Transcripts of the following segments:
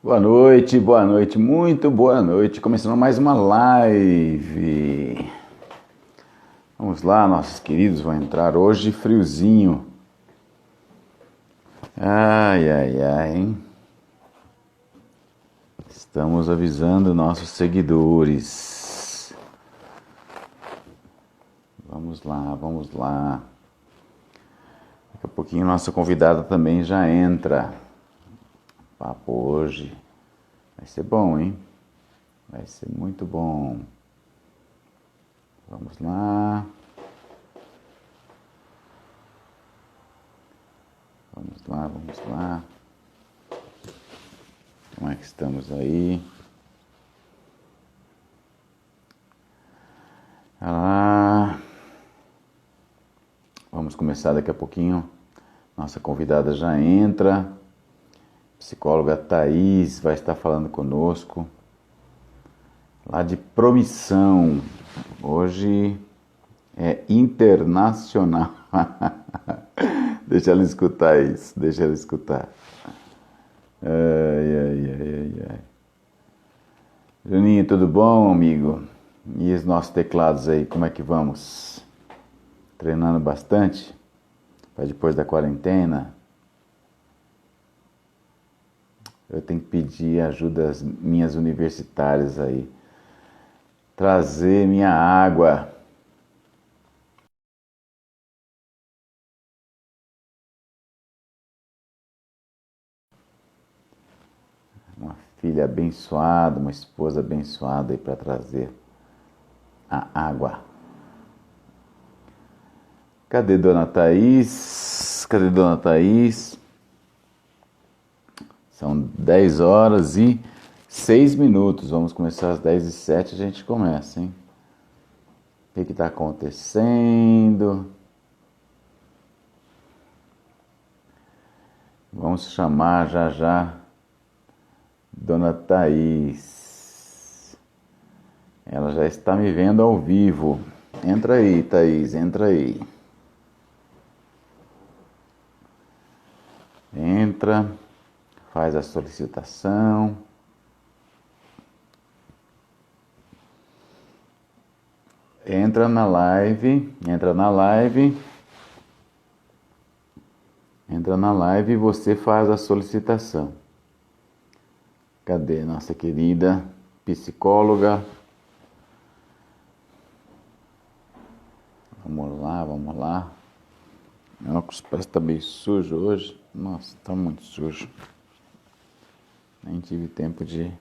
Boa noite, muito boa noite. Começando mais uma live. Vamos lá, nossos queridos vão entrar hoje friozinho. Ai, ai, ai, hein? Estamos avisando nossos seguidores. Vamos lá, vamos lá. Daqui a pouquinho nossa convidada também já entra. Papo hoje vai ser bom, hein? Vai ser muito bom. Vamos lá. Vamos lá, vamos lá. Como é que estamos aí? Vamos começar daqui a pouquinho. Nossa convidada já entra. Psicóloga Thaís vai estar falando conosco. Lá de Promissão. Hoje é internacional. Deixa ela escutar isso. Deixa ela escutar. Ai, ai, ai, ai, ai. Juninho, tudo bom, amigo? E os nossos teclados aí, como é que vamos? Treinando bastante? Para depois da quarentena? Eu tenho que pedir ajuda às minhas universitárias aí. Trazer minha água. Uma filha abençoada, uma esposa abençoada aí para trazer a água. Cadê Dona Thaís? Cadê Dona Thaís? São 10 horas e 6 minutos. Vamos começar às 10h07, a gente começa, hein? O que está acontecendo? Vamos chamar já já Dona Thaís. Ela já está me vendo ao vivo. Entra aí, Thaís, entra aí. Entra, faz a solicitação. Entra na live, entra na live e você faz a solicitação. Cadê nossa querida psicóloga? Vamos lá, vamos lá. Meu óculos parece que tá meio sujo hoje. Nossa, tá muito sujo. Nem tive tempo de...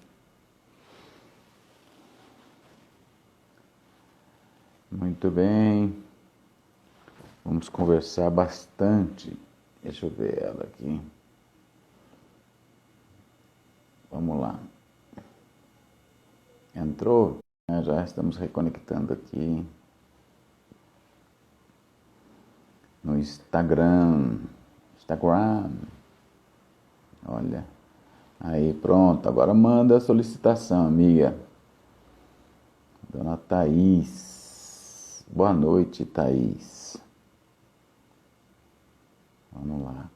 Muito bem. Vamos conversar bastante. Deixa eu ver ela aqui. Vamos lá. Entrou? Já estamos reconectando aqui. No Instagram. Olha. Aí, pronto. Agora manda a solicitação, amiga. Dona Thaís. Boa noite, Thaís. Vamos lá.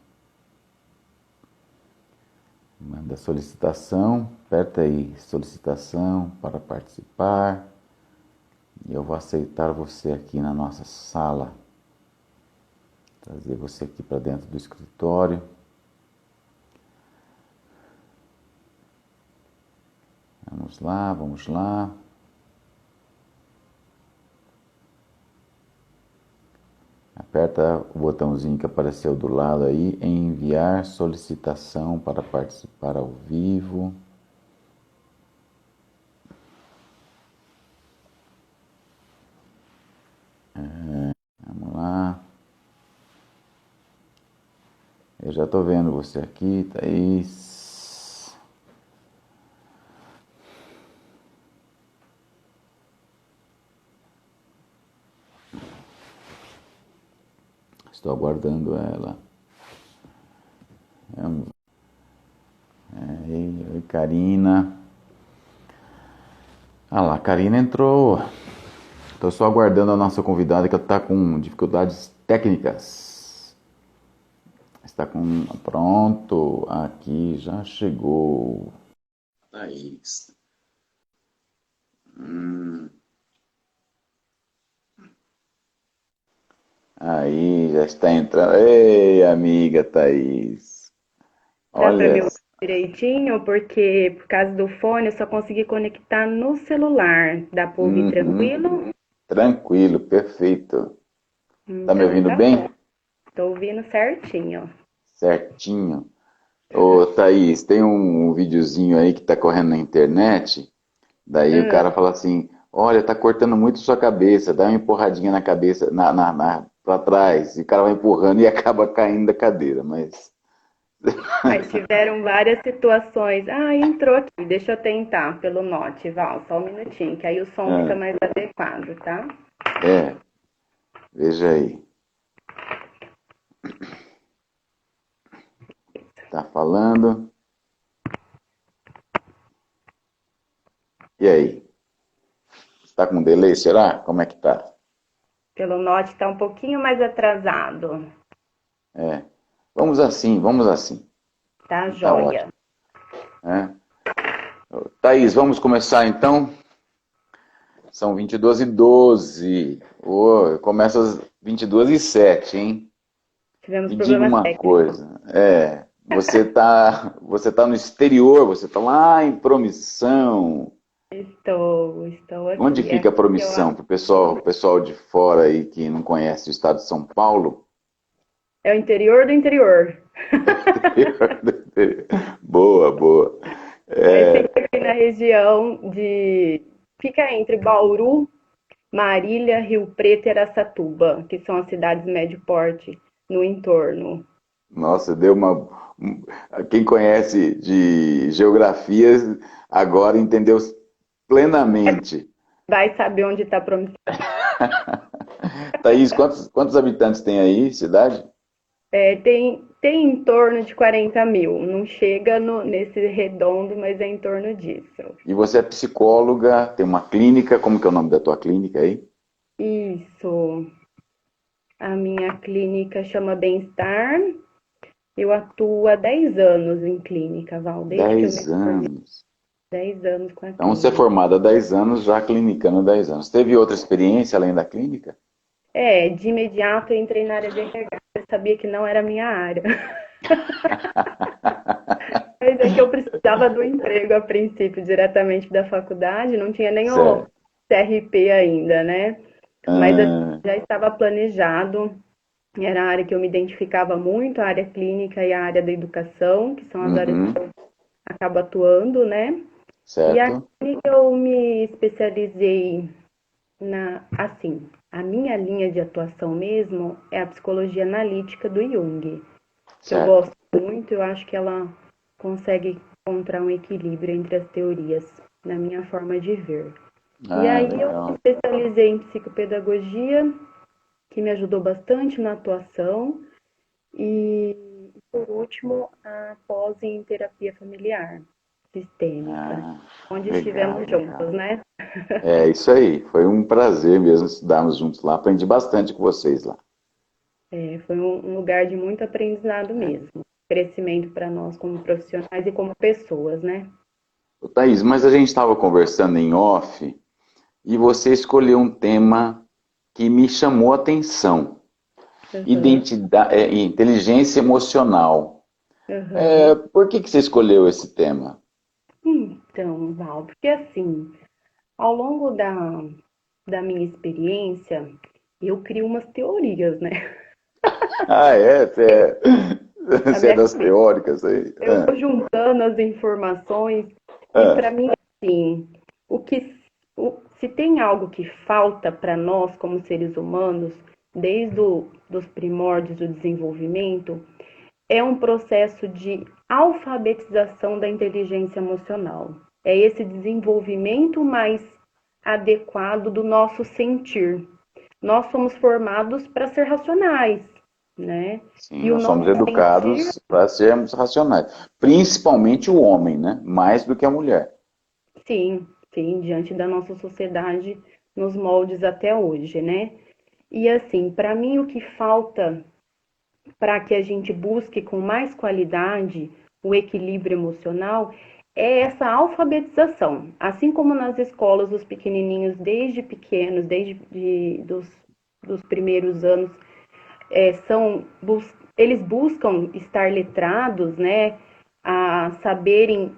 Manda a solicitação. Aperta aí. Solicitação para participar. E eu vou aceitar você aqui na nossa sala. Trazer você aqui para dentro do escritório. Vamos lá, vamos lá. Aperta o botãozinho que apareceu do lado aí, enviar solicitação para participar ao vivo. Vamos lá. Eu já estou vendo você aqui, Thaís. Estou aguardando ela. Oi, Karina. Ah lá, a Karina entrou. Estou só aguardando a nossa convidada que está com dificuldades técnicas. Está com... Pronto, aqui já chegou. Thaís. Hum, Aí, já está entrando. Ei, amiga Thaís. Dá para me Olha, ouvir direitinho? Porque por causa do fone eu só consegui conectar no celular. Dá para ouvir uhum, tranquilo? tranquilo, perfeito. Tá me Então ouvindo tá bem? bom. Tô ouvindo certinho. Certinho. Ô, Thaís, tem um videozinho aí que tá correndo na internet. Daí o Ah, cara fala assim: Olha, tá cortando muito sua cabeça, dá uma empurradinha na cabeça, pra trás. E o cara vai empurrando e acaba caindo da cadeira. Mas. aí tiveram várias situações. Ah, entrou aqui. Deixa eu tentar pelo Note, Val. Só um minutinho, que aí o som fica Ah, mais adequado, tá? é, veja aí. Tá falando. E aí? Está com delay, será? Como é que tá? Pelo Note tá um pouquinho mais atrasado. É. Vamos assim, vamos assim. Tá Tá ótimo. joia. Né? Thaís, vamos começar então? São 22h12. Oh, começa às 22h07, hein? Tivemos Me diga problemas uma técnicos. coisa. Você tá no exterior, você tá lá em Promissão. Estou Onde aqui. fica a Aqui eu Promissão? Para o pessoal de fora aí que não conhece o estado de São Paulo. É o interior do interior. Boa, boa. Mas fica É, aqui na região de. Fica entre Bauru, Marília, Rio Preto e Araçatuba, que são as cidades médio porte no entorno. nossa, deu uma. Quem conhece de geografia agora entendeu plenamente. Vai saber onde está a promissão. Thaís, quantos habitantes tem aí, cidade? Tem em torno de 40 mil. Não chega nesse redondo, mas é em torno disso. E você é psicóloga, tem uma clínica, como que é o nome da tua clínica aí? Isso. A minha clínica chama Bem-Estar. Eu atuo há 10 anos em clínica, Val, desde que eu me 10 formei. anos. 10 anos com a Então você é clínica. formada há 10 anos, já clinicando há 10 anos. Teve outra experiência além da clínica? De imediato eu entrei na área de RH. Eu sabia que não era a minha área. Mas é que eu precisava do emprego a princípio, diretamente da faculdade, não tinha nem o Certo. CRP ainda, né? Mas assim, Ah, já estava planejado, era a área que eu me identificava muito, a área clínica e a área da educação, que são as áreas que uhum, eu acabo atuando, né? E a certo. clínica eu me especializei assim, a minha linha de atuação mesmo é a psicologia analítica do Jung, que eu Certo. gosto muito, eu acho que ela consegue encontrar um equilíbrio entre as teorias, na minha forma de ver. E Ah, aí eu me legal. especializei em psicopedagogia, que me ajudou bastante na atuação, e por último, a pós em terapia familiar sistêmica, Ah, onde legal, estivemos juntos, legal. né? É isso aí. Foi um prazer mesmo estudarmos juntos lá. Aprendi bastante com vocês lá. Foi um lugar de muito aprendizado mesmo, crescimento para nós como profissionais e como pessoas, né? Ô, Thaís, mas a gente estava conversando em off e você escolheu um tema que me chamou a atenção. Aham, Inteligência emocional. aham. Por que você escolheu esse tema? Então, Val, porque assim, ao longo da minha experiência, eu crio umas teorias, né? Ah, é? Você é, Na você é minha das cabeça. teóricas aí? Eu vou juntando as informações e Ah, para mim, assim, o que, se tem algo que falta para nós como seres humanos, desde dos primórdios do desenvolvimento, é um processo de alfabetização da inteligência emocional. É esse desenvolvimento mais adequado do nosso sentir. Nós somos formados para ser racionais, né? sim, E o nós somos nosso sentir, educados para sermos racionais. Principalmente o homem, né? Mais do que a mulher. sim, sim, diante da nossa sociedade nos moldes até hoje, né? E assim, para mim o que falta para que a gente busque com mais qualidade o equilíbrio emocional é essa alfabetização. Assim como nas escolas, os pequenininhos, desde pequenos, dos primeiros anos, eles buscam estar letrados, né, a saberem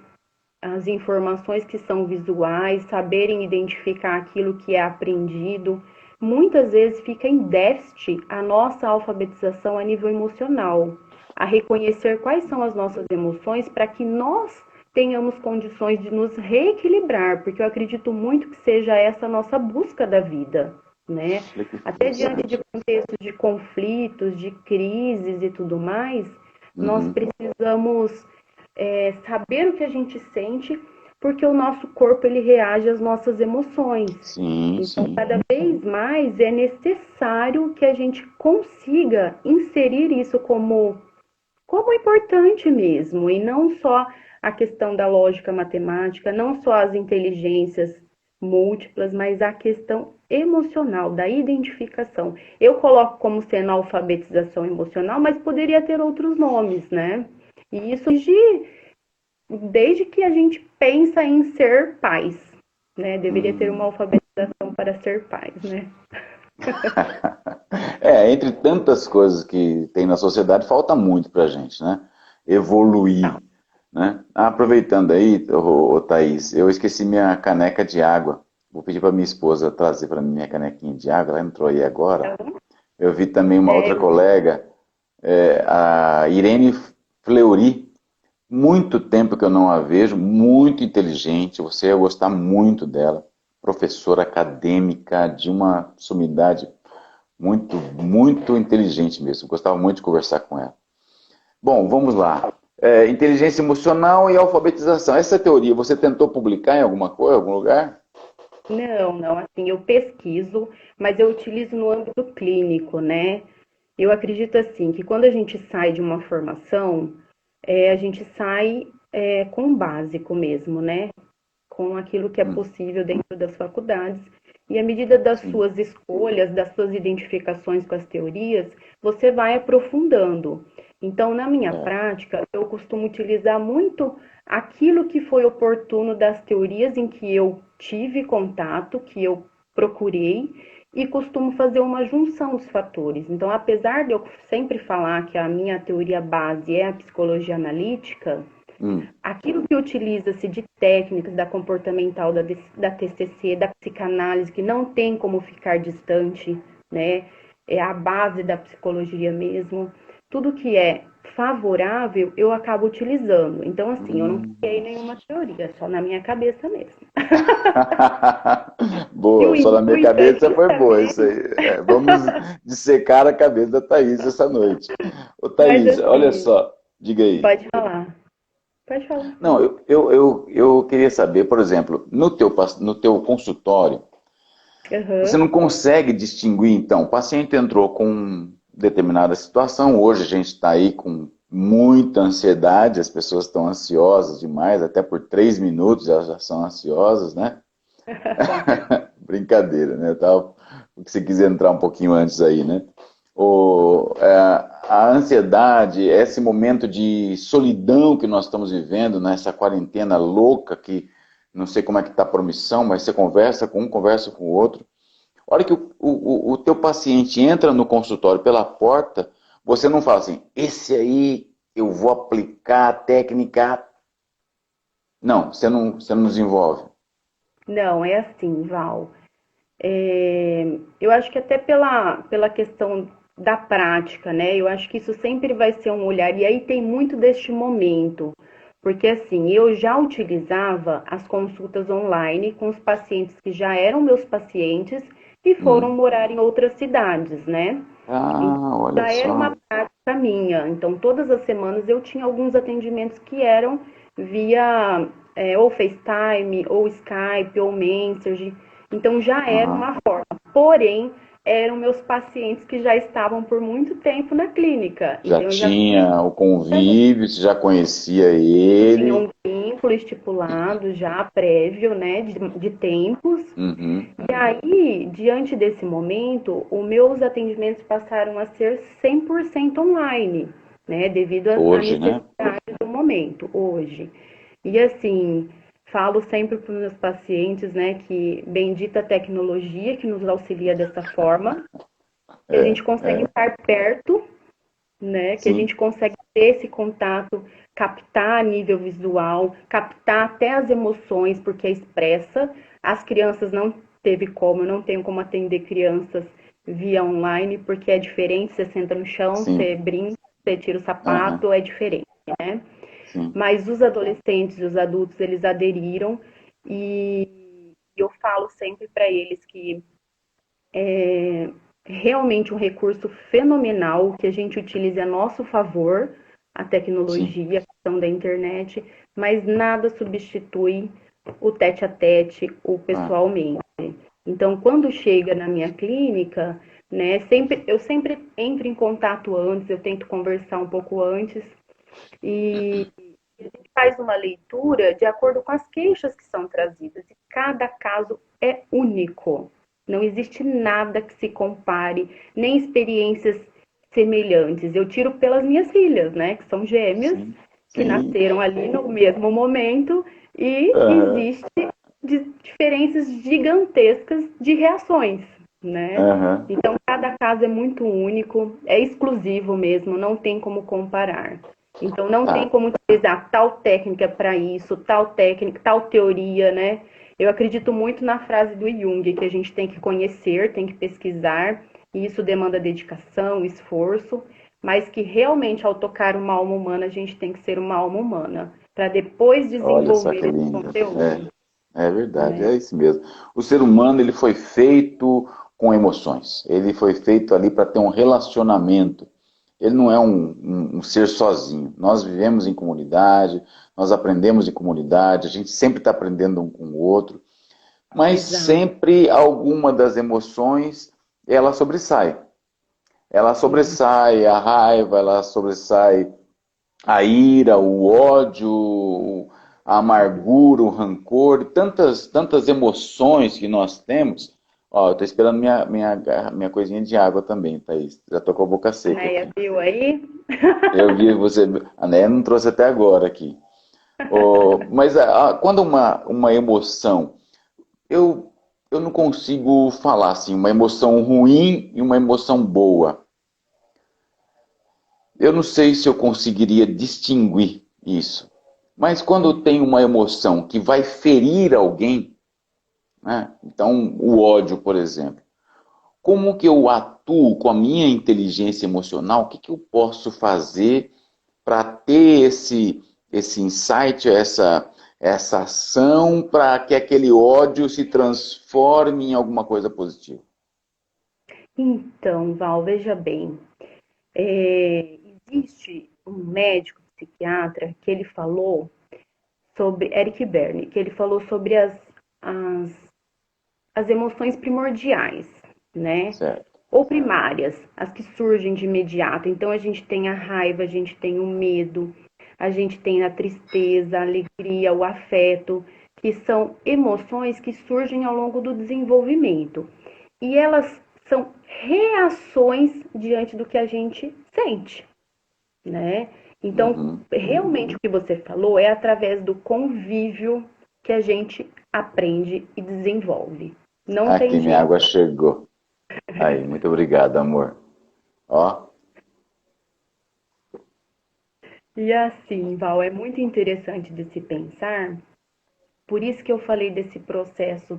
as informações que são visuais, saberem identificar aquilo que é aprendido. Muitas vezes fica em déficit a nossa alfabetização a nível emocional, a reconhecer quais são as nossas emoções para que nós tenhamos condições de nos reequilibrar, porque eu acredito muito que seja essa a nossa busca da vida, né? Até diante de contextos de conflitos, de crises e tudo mais, nós Uhum. precisamos saber o que a gente sente, porque o nosso corpo ele reage às nossas emoções. Sim, Então, sim. cada vez mais é necessário que a gente consiga inserir isso como importante mesmo, e não só a questão da lógica matemática, não só as inteligências múltiplas, mas a questão emocional, da identificação. Eu coloco como sendo alfabetização emocional, mas poderia ter outros nomes, né? E isso desde que a gente pensa em ser pais, né? Deveria ter uma Uhum. alfabetização para ser pais, né? Entre tantas coisas que tem na sociedade, falta muito pra gente, né? Evoluir, né? Aproveitando aí, Thaís, eu esqueci minha caneca de água. Vou pedir para minha esposa trazer para mim minha canequinha de água. Ela entrou aí agora. Tá bom? Eu vi também uma É, outra eu colega, a Irene Fleury. Muito tempo que eu não a vejo, muito inteligente. Você ia gostar muito dela. Professora acadêmica de uma sumidade muito, muito inteligente mesmo. Gostava muito de conversar com ela. Bom, vamos lá. Inteligência emocional e alfabetização. Essa teoria você tentou publicar em alguma coisa, em algum lugar? não, assim, eu pesquiso, mas eu utilizo no âmbito clínico, né? Eu acredito assim que quando a gente sai de uma formação, a gente sai com o básico mesmo, né? Com aquilo que é Hum, possível dentro das faculdades. E à medida das sim. suas escolhas, das suas identificações com as teorias, você vai aprofundando. Então, na minha É. prática, eu costumo utilizar muito aquilo que foi oportuno das teorias em que eu tive contato, que eu procurei, e costumo fazer uma junção dos fatores. Então, apesar de eu sempre falar que a minha teoria base é a psicologia analítica, Hum, aquilo que utiliza-se de técnicas da comportamental, da TCC, da psicanálise, que não tem como ficar distante, né? É a base da psicologia mesmo. Tudo que é favorável, eu acabo utilizando. Então, assim, eu não criei hum. nenhuma teoria, só na minha cabeça mesmo. E o Boa, só na minha intuito cabeça aqui foi boa também, isso aí. Vamos dissecar a cabeça da Thaís essa noite. Ô mas Thaís, olha assim, só, diga aí. pode falar. Pode falar. Não, eu queria saber, por exemplo, no teu consultório, você Aham. não consegue distinguir, então, o paciente entrou com determinada situação, hoje a gente está aí com muita ansiedade, as pessoas estão ansiosas demais, até por 3 minutos elas já são ansiosas, né? Brincadeira, né? Tal, porque você quiser entrar um pouquinho antes aí, né? A ansiedade, esse momento de solidão que nós estamos vivendo nessa quarentena louca que não sei como é que está a promissão, mas você conversa com um, conversa com o outro. A hora que o teu paciente entra no consultório pela porta, você não fala assim, esse aí eu vou aplicar a técnica. Não, você não desenvolve. Não, é assim, Val. Eu acho que até pela questão da prática, né? Eu acho que isso sempre vai ser um olhar, e aí tem muito deste momento, porque assim, eu já utilizava as consultas online com os pacientes que já eram meus pacientes e foram Hum. morar em outras cidades, né? Então, Ah, olha já era só. uma prática minha. Então, todas as semanas eu tinha alguns atendimentos que eram via ou FaceTime, ou Skype, ou Messenger. Então, já era Aham. uma forma. Porém, eram meus pacientes que já estavam por muito tempo na clínica. Já Então, eu já tinha o convívio, você já conhecia tinha ele. um vínculo estipulado já prévio, né, de tempos. Uhum. E aí, diante desse momento, os meus atendimentos passaram a ser 100% online, né, devido à Hoje, né? necessidade do momento, hoje. E assim, falo sempre para os meus pacientes, né, que bendita a tecnologia que nos auxilia dessa forma, que a É, gente consegue é, estar perto, né, que a sim, gente consegue ter esse contato, captar a nível visual, captar até as emoções, porque é expressa. As crianças não teve como, eu não tenho como atender crianças via online, porque é diferente, você senta no chão, você sim, brinca, você tira o aham, sapato, é diferente, né? sim, Mas os adolescentes e os adultos, eles aderiram e eu falo sempre para eles que é realmente um recurso fenomenal que a gente utilize a nosso favor, a sim, tecnologia, a questão da internet, mas nada substitui o tete a tete, o ah, pessoalmente. Então, quando chega na minha clínica, né, eu sempre entro em contato antes, eu tento conversar um pouco antes e a gente faz uma leitura de acordo com as queixas que são trazidas. E cada caso é único. Não existe nada que se compare, nem experiências semelhantes. Eu tiro pelas minhas filhas, né, que são gêmeas, sim, que sim, nasceram ali no mesmo momento, e aham, existe diferenças gigantescas de reações, né? aham, Então, cada caso é muito único, é exclusivo mesmo, não tem como comparar. Então, não tem tá, como utilizar tal técnica para isso, tal técnica, tal teoria, né? Eu acredito muito na frase do Jung, que a gente tem que conhecer, tem que pesquisar, e isso demanda dedicação, esforço, mas que realmente, ao tocar uma alma humana, a gente tem que ser uma alma humana, para depois olha só desenvolver que esse lindo, conteúdo, é verdade, né? é isso mesmo. O ser humano, ele foi feito com emoções, ele foi feito ali para ter um relacionamento. Ele não é um ser sozinho. Nós vivemos em comunidade, nós aprendemos em comunidade, a gente sempre está aprendendo um com o outro, mas Exato, sempre alguma das emoções ela sobressai. Ela sim. sobressai a raiva, ela sobressai a ira, o ódio, a amargura, o rancor, tantas emoções que nós temos. Ó, eu tô esperando minha coisinha de água também, Thaís. Já tô com a boca A seca Neia aqui. viu aí? Eu vi você, a Néia não trouxe até agora aqui. Mas quando uma emoção, eu, eu não consigo falar assim, uma emoção ruim e uma emoção boa. Eu não sei se eu conseguiria distinguir isso. Mas quando tem uma emoção que vai ferir alguém, né? Então o ódio, por exemplo, como que eu atuo com a minha inteligência emocional? O que, que eu posso fazer para ter esse insight, essa ação, para que aquele ódio se transforme em alguma coisa positiva? Então, Val, veja bem, existe um médico psiquiatra que ele falou sobre, Eric Berne, que ele falou sobre as, as emoções primordiais, né? Certo. Ou primárias, as que surgem de imediato. Então, a gente tem a raiva, a gente tem o medo, a gente tem a tristeza, a alegria, o afeto, que são emoções que surgem ao longo do desenvolvimento. E elas são reações diante do que a gente sente, né? Então, Uhum. realmente o que você falou é através do convívio que a gente aprende e desenvolve. Não Aqui tem minha jeito. água chegou. Aí, muito obrigado, amor. Ó, E assim, Val, é muito interessante de se pensar, por isso que eu falei desse processo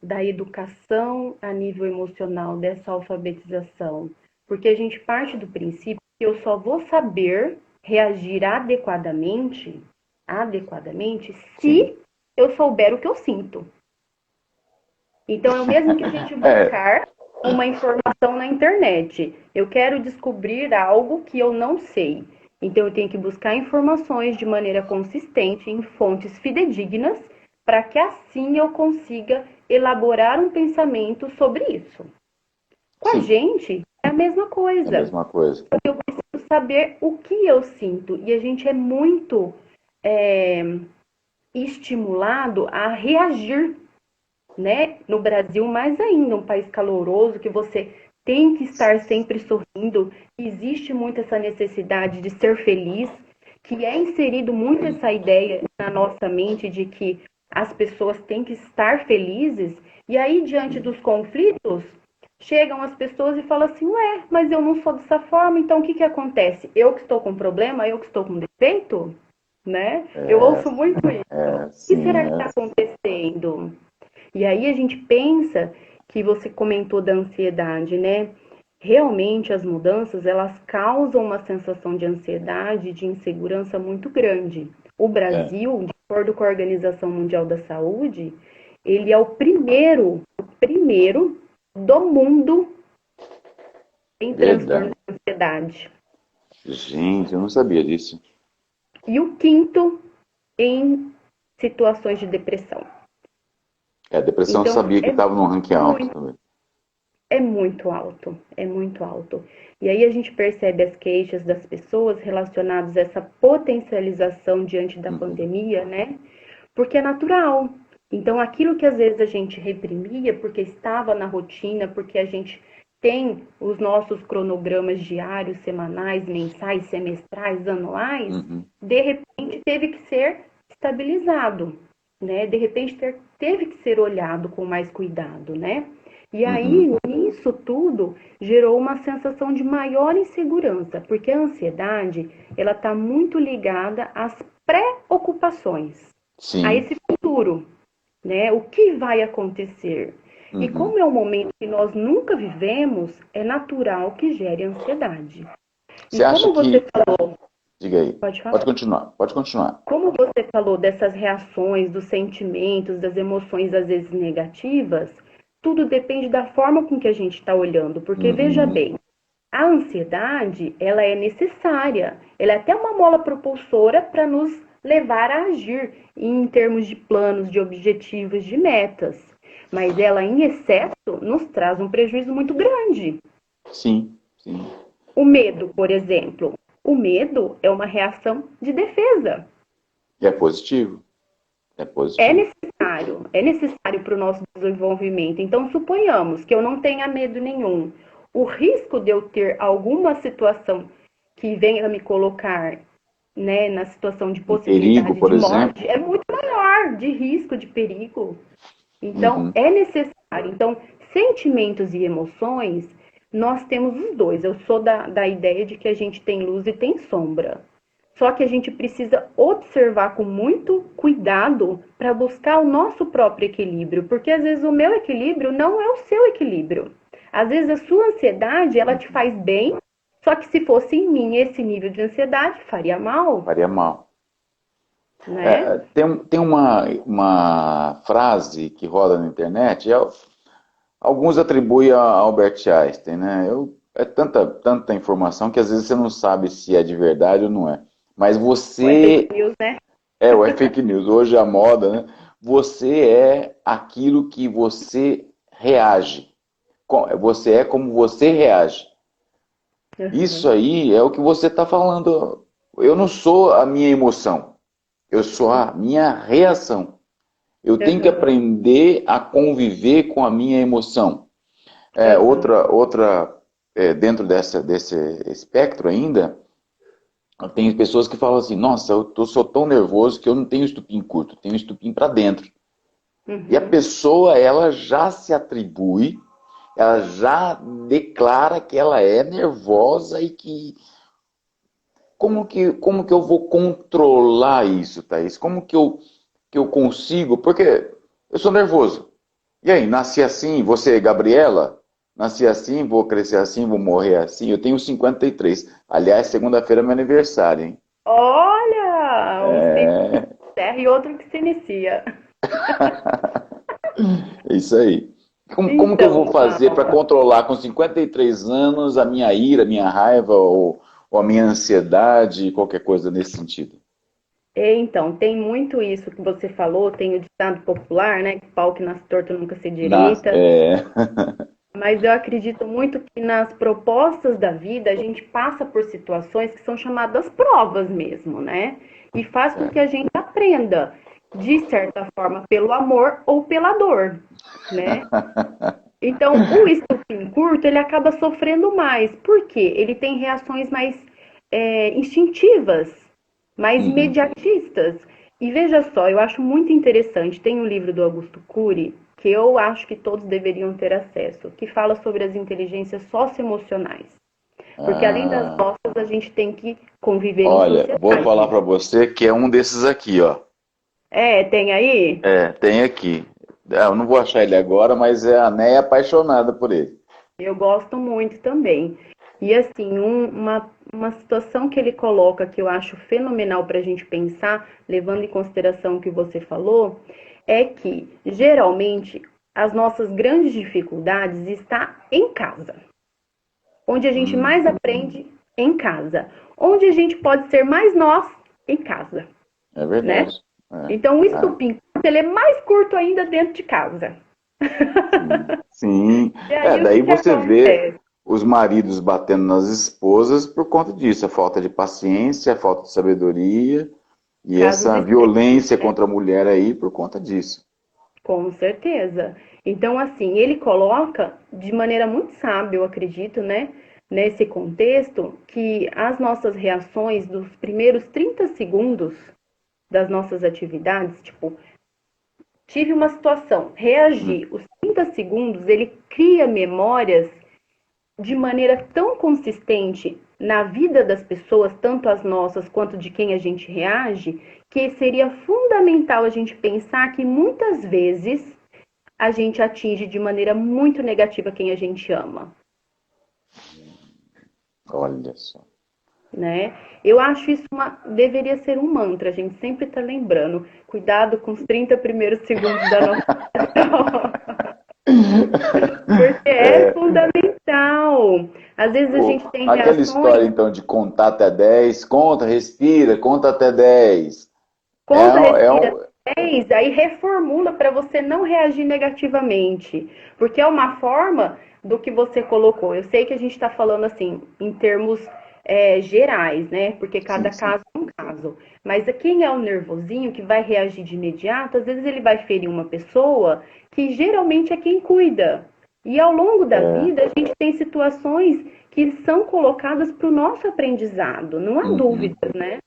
da educação a nível emocional, dessa alfabetização, porque a gente parte do princípio que eu só vou saber reagir adequadamente, sim. se eu souber o que eu sinto. Então, é o mesmo que a gente É, buscar uma informação na internet. Eu quero descobrir algo que eu não sei. Então, eu tenho que buscar informações de maneira consistente em fontes fidedignas, para que assim eu consiga elaborar um pensamento sobre isso. Com a sim, gente, é a mesma é a coisa. mesma coisa. Eu preciso saber o que eu sinto. E a gente é muito é, estimulado a reagir, né? No Brasil, mais ainda, um país caloroso, que você tem que estar sempre sorrindo. Existe muito essa necessidade de ser feliz. que é inserido muito essa ideia na nossa mente de que as pessoas têm que estar felizes, e aí, diante dos conflitos, chegam as pessoas e falam assim, ué, mas eu não sou dessa forma, então o que que acontece? Eu que estou com problema, eu que estou com defeito? Né? Eu É, ouço muito isso. O que sim, será que está acontecendo? E aí a gente pensa que você comentou da ansiedade, né? Realmente as mudanças, elas causam uma sensação de ansiedade, de insegurança muito grande. O é, Brasil, de acordo com a Organização Mundial da Saúde, ele é o primeiro do mundo em transtorno verdade. de ansiedade. Gente, eu não sabia disso. E o quinto em situações de depressão. É, a depressão eu Então, sabia que estava num ranking alto muito, também. é muito alto, é muito alto. E aí a gente percebe as queixas das pessoas relacionadas a essa potencialização diante da Uhum. pandemia, né? Porque é natural. Então, aquilo que às vezes a gente reprimia porque estava na rotina, porque a gente tem os nossos cronogramas diários, semanais, mensais, semestrais, anuais, Uhum. de repente teve que ser estabilizado, né? De repente teve que ser olhado com mais cuidado, né? E Uhum. aí, isso tudo gerou uma sensação de maior insegurança, porque a ansiedade, ela está muito ligada às preocupações, a Sim. esse futuro, né? O que vai acontecer? E Uhum. como é um momento que nós nunca vivemos, é natural que gere ansiedade. E Você acha como você que. falou, Diga aí. pode falar. Pode continuar, pode continuar. Como você falou dessas reações, dos sentimentos, das emoções às vezes negativas, tudo depende da forma com que a gente está olhando. Porque veja Uhum. bem, a ansiedade, ela é necessária, ela é até uma mola propulsora para nos levar a agir em termos de planos, de objetivos, de metas. Mas ela, em excesso, nos traz um prejuízo muito grande. Sim, sim. O medo, por exemplo. O medo é uma reação de defesa. E é positivo. É É positivo. necessário, é necessário para o nosso desenvolvimento. Então, suponhamos que eu não tenha medo nenhum. O risco de eu ter alguma situação que venha me colocar, né, na situação de Um perigo, possibilidade por de exemplo. morte é muito maior, de risco, de perigo. Então, Uhum. é necessário. Então, sentimentos e emoções, nós temos os dois. Eu sou da ideia de que a gente tem luz e tem sombra. Só que a gente precisa observar com muito cuidado para buscar o nosso próprio equilíbrio, porque às vezes o meu equilíbrio não é o seu equilíbrio. Às vezes a sua ansiedade, ela te faz bem, só que se fosse em mim esse nível de ansiedade, faria mal, Faria mal. né? Tem uma frase que roda na internet, alguns atribuem a Albert Einstein, né? É tanta informação que às vezes você não sabe se é de verdade ou não é. Mas Ou é fake você news, né? ou é fake news, hoje é a moda, né? Você é aquilo que você reage. Você é como você reage. Isso Uhum, aí é o que você está falando. Eu não sou a minha emoção, eu sou a minha reação. Eu tenho que uhum, aprender a conviver com a minha emoção. uhum. Dentro desse espectro ainda, tem pessoas que falam assim: nossa, sou tão nervoso que eu não tenho estupim curto, eu tenho estupim para dentro. E a Uhum. pessoa, ela já se atribui, ela já declara que ela é nervosa e que como que eu vou controlar isso, Thaís? Como que eu consigo? Porque eu sou nervoso. E aí, nasci assim, você, Gabriela? Nasci assim, vou crescer assim, vou morrer assim. Eu tenho 53. Aliás, segunda-feira é meu aniversário, hein? Olha, um se É, encerra e outro que se inicia. é isso aí. Como que eu vou Então, fazer para Paulo, controlar com 53 anos a minha ira, a minha raiva ou a minha ansiedade, qualquer coisa nesse sentido? tem muito isso que você falou, tem o ditado popular, né? Que pau que nasce torto nunca se Nas, direita. é, Mas eu acredito muito que nas propostas da vida a gente passa por situações que são chamadas provas mesmo, né? E faz com que a gente aprenda, de certa forma, pelo amor ou pela dor, né? Então, o estupim curto, ele acaba sofrendo mais. Por quê? Ele tem reações mais instintivas, mais Uhum. imediatistas. E veja só, eu acho muito interessante, tem um livro do Augusto Cury, que eu acho que todos deveriam ter acesso, que fala sobre as inteligências socioemocionais. Porque além das Ah, nossas, a gente tem que conviver em olha, vou falar sociedade. para você que é um desses aqui, ó. É, tem aí? É, tem aqui. Eu não vou achar ele agora, mas a Né é apaixonada por ele. Eu gosto muito também. E assim, uma situação que ele coloca que eu acho fenomenal para a gente pensar, levando em consideração o que você falou, é que geralmente as nossas grandes dificuldades estão em casa. Onde a gente mais Hum, aprende em casa. Onde a gente pode ser mais nós em casa, é né? verdade. É. Então o Ah, estupim, ele é mais curto ainda dentro de casa. sim. Sim. E É, aí o que daí que você vê acontece? os maridos batendo nas esposas por conta disso, a falta de paciência, a falta de sabedoria e Casos essa extremos, violência né? contra a mulher aí por conta disso. Com certeza. Então, assim, ele coloca de maneira muito sábia, eu acredito, né, nesse contexto, que as nossas reações dos primeiros 30 segundos das nossas atividades, tipo, tive uma situação, Hum. reagi, os 30 segundos, ele cria memórias de maneira tão consistente na vida das pessoas, tanto as nossas quanto de quem a gente reage, que seria fundamental a gente pensar que muitas vezes a gente atinge de maneira muito negativa quem a gente ama, Olha só. né? Eu acho isso deveria ser um mantra, a gente sempre tá lembrando. Cuidado com os 30 primeiros segundos da nossa vida, porque é É, fundamental. Às vezes a gente tem aquela reações, história então de contar até 10, conta, respira, conta até 10. conta, É respira, um, 10, aí reformula para você não reagir negativamente, porque é uma forma do que você colocou. Eu sei que a gente está falando assim em termos gerais, né? Porque sim, cada sim. caso é um caso. Mas quem é o nervosinho que vai reagir de imediato, às vezes ele vai ferir uma pessoa que geralmente é quem cuida. E ao longo da É, vida, a gente tem situações que são colocadas para o nosso aprendizado, não há uhum. dúvidas, né?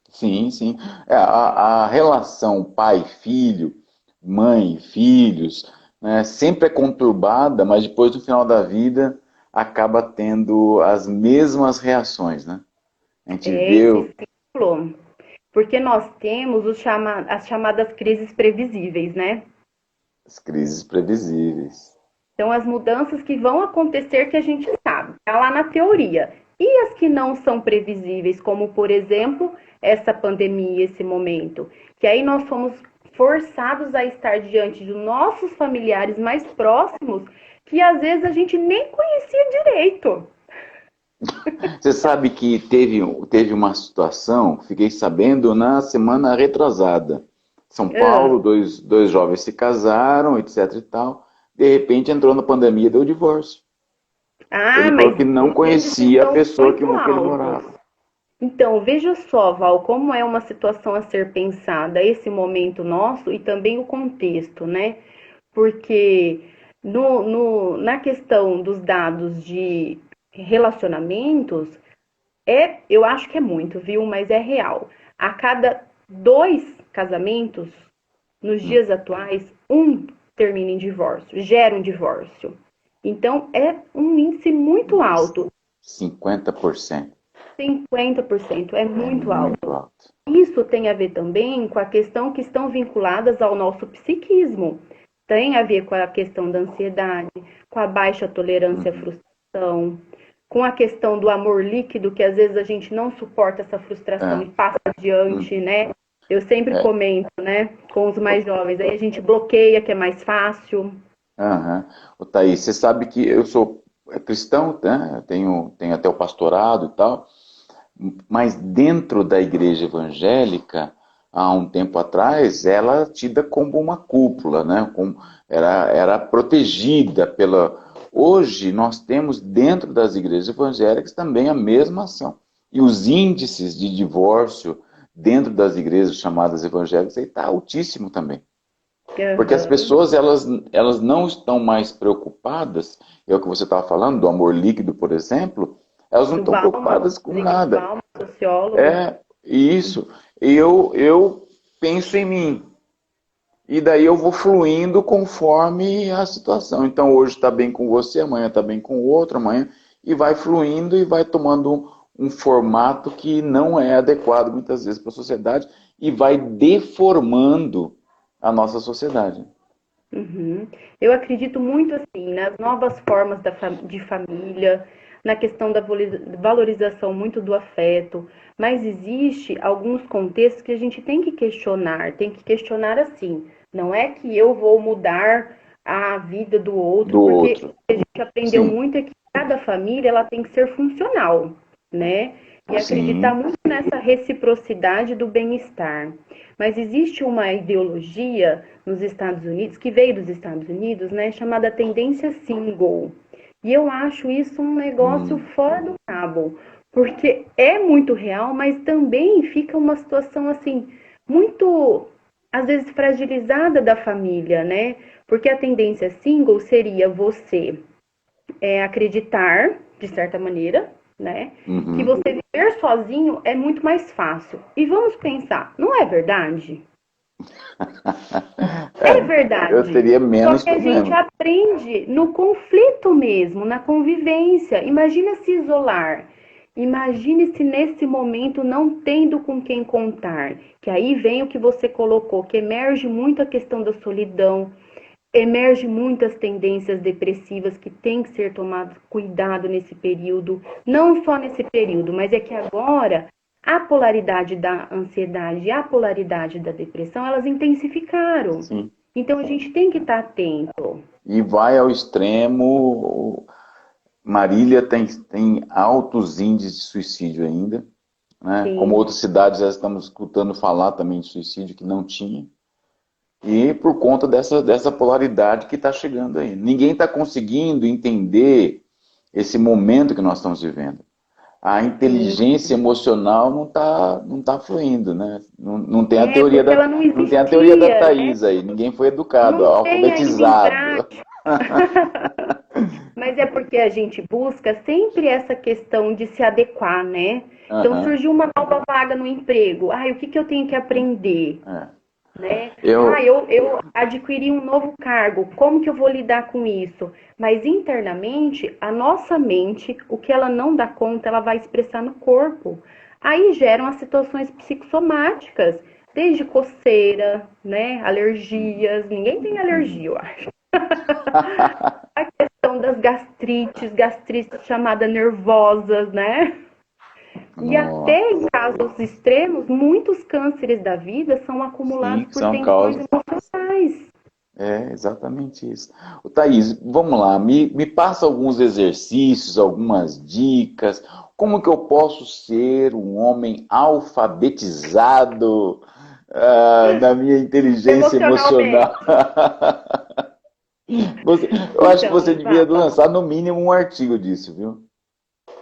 Sim, sim. É, a relação pai-filho, mãe-filhos, né, sempre é conturbada, mas depois no final da vida acaba tendo as mesmas reações, né? A gente É vê esse ciclo. Porque nós temos as chamadas crises previsíveis, né? as crises previsíveis. Então, as mudanças que vão acontecer que a gente sabe, está lá na teoria. E as que não são previsíveis, como, por exemplo, essa pandemia, esse momento, que aí nós fomos forçados a estar diante de nossos familiares mais próximos, que às vezes a gente nem conhecia direito. Você sabe que teve uma situação, fiquei sabendo na semana retrasada. São Ah, Paulo, dois jovens se casaram, etc e tal. De repente entrou na pandemia e deu divórcio. ah, Ele falou mas que não os índices conhecia a são pessoa muito que ele altos. morava. Então, veja só, Val, como é uma situação a ser pensada, esse momento nosso e também o contexto, né? Porque na questão dos dados de relacionamentos, eu acho que é muito, viu? Mas é real. A cada dois casamentos, nos Hum, dias atuais, um termina em divórcio, gera um divórcio. Então, é um índice muito nossa, alto. 50%. 50% é É muito muito alto. alto. Isso tem a ver também com a questão que estão vinculadas ao nosso psiquismo. Tem a ver com a questão da ansiedade, com a baixa tolerância à Uhum. frustração, com a questão do amor líquido, que às vezes a gente não suporta essa frustração É, e passa adiante, uhum. né? Eu sempre É. comento, né, com os mais jovens, aí a gente bloqueia, que é mais fácil. Aham. Ô, Thaís, você sabe que eu sou cristão, né? Eu tenho até o pastorado e tal, mas dentro da igreja evangélica, há um tempo atrás, ela é tida como uma cúpula, né? Era protegida pela. Hoje, nós temos dentro das igrejas evangélicas também a mesma ação. E os índices de divórcio dentro das igrejas chamadas evangélicas está altíssimo também. Porque as Aham. pessoas, elas não estão mais preocupadas, é o que você estava falando, do amor líquido, por exemplo, elas não Do estão Bauman, preocupadas com Zygmunt nada. Bauman, sociólogo. É, Isso, eu penso em mim. E daí eu vou fluindo conforme a situação. Então hoje está bem com você, amanhã está bem com o outro, amanhã. E vai fluindo e vai tomando um formato que não é adequado muitas vezes para a sociedade e vai deformando a nossa sociedade. Uhum. Eu acredito muito assim nas novas formas de família, na questão da valorização muito do afeto, mas existe alguns contextos que a gente tem que questionar assim. Não é que eu vou mudar a vida do outro, Do porque outro. o que a gente aprendeu Sim, muito é que cada família ela tem que ser funcional, né? E acreditar sim. muito nessa reciprocidade do bem-estar. Mas existe uma ideologia nos Estados Unidos, que veio dos Estados Unidos, né, chamada tendência single. E eu acho isso um negócio Hum, fora do cabo, porque é muito real, mas também fica uma situação assim, muito, às vezes, fragilizada da família, né? Porque a tendência single seria você acreditar, de certa maneira, né? Que uhum. você viver sozinho é muito mais fácil. E vamos pensar, não é verdade? É É, eu verdade. teria Só menos que a gente problema. aprende no conflito mesmo, na convivência. Imagina se isolar. Imagine se nesse momento não tendo com quem contar. Que aí vem o que você colocou, que emerge muito a questão da solidão, emerge muitas tendências depressivas que tem que ser tomado cuidado nesse período, não só nesse período, mas é que agora a polaridade da ansiedade e a polaridade da depressão, elas intensificaram. Sim. Então a gente tem que estar atento. E vai ao extremo. Marília tem altos índices de suicídio ainda, né? Como Sim. outras cidades já estamos escutando falar também de suicídio que não tinha. E por conta dessa polaridade que está chegando aí. Ninguém está conseguindo entender esse momento que nós estamos vivendo. A Sim. inteligência emocional não tá fluindo, né? Não tem a É, teoria porque da, ela não não tem a teoria da existia, né? Thaís aí. Ninguém foi educado, Não tem ainda em alfabetizado. prática. Mas é porque a gente busca sempre essa questão de se adequar, né? Então Aham, surgiu uma nova vaga no emprego. Ah, o que que eu tenho que sim. aprender? É. Né? Ah, Eu, eu adquiri um novo cargo, como que eu vou lidar com isso? Mas internamente, a nossa mente, o que ela não dá conta, ela vai expressar no corpo. Aí geram as situações psicossomáticas, desde coceira, né, alergias, ninguém tem uhum. alergia, eu acho. A questão das gastrites chamadas nervosas, né? E até Nossa, em casos extremos, muitos cânceres da vida são acumulados sim, por são tensões causas. emocionais. É exatamente isso. Ô, Thaís, vamos lá, me passa alguns exercícios, algumas dicas. Como que eu posso ser um homem alfabetizado, na minha inteligência emocional? Emocionalmente. Eu acho que você Então, devia Rafa, lançar no mínimo um artigo disso, viu?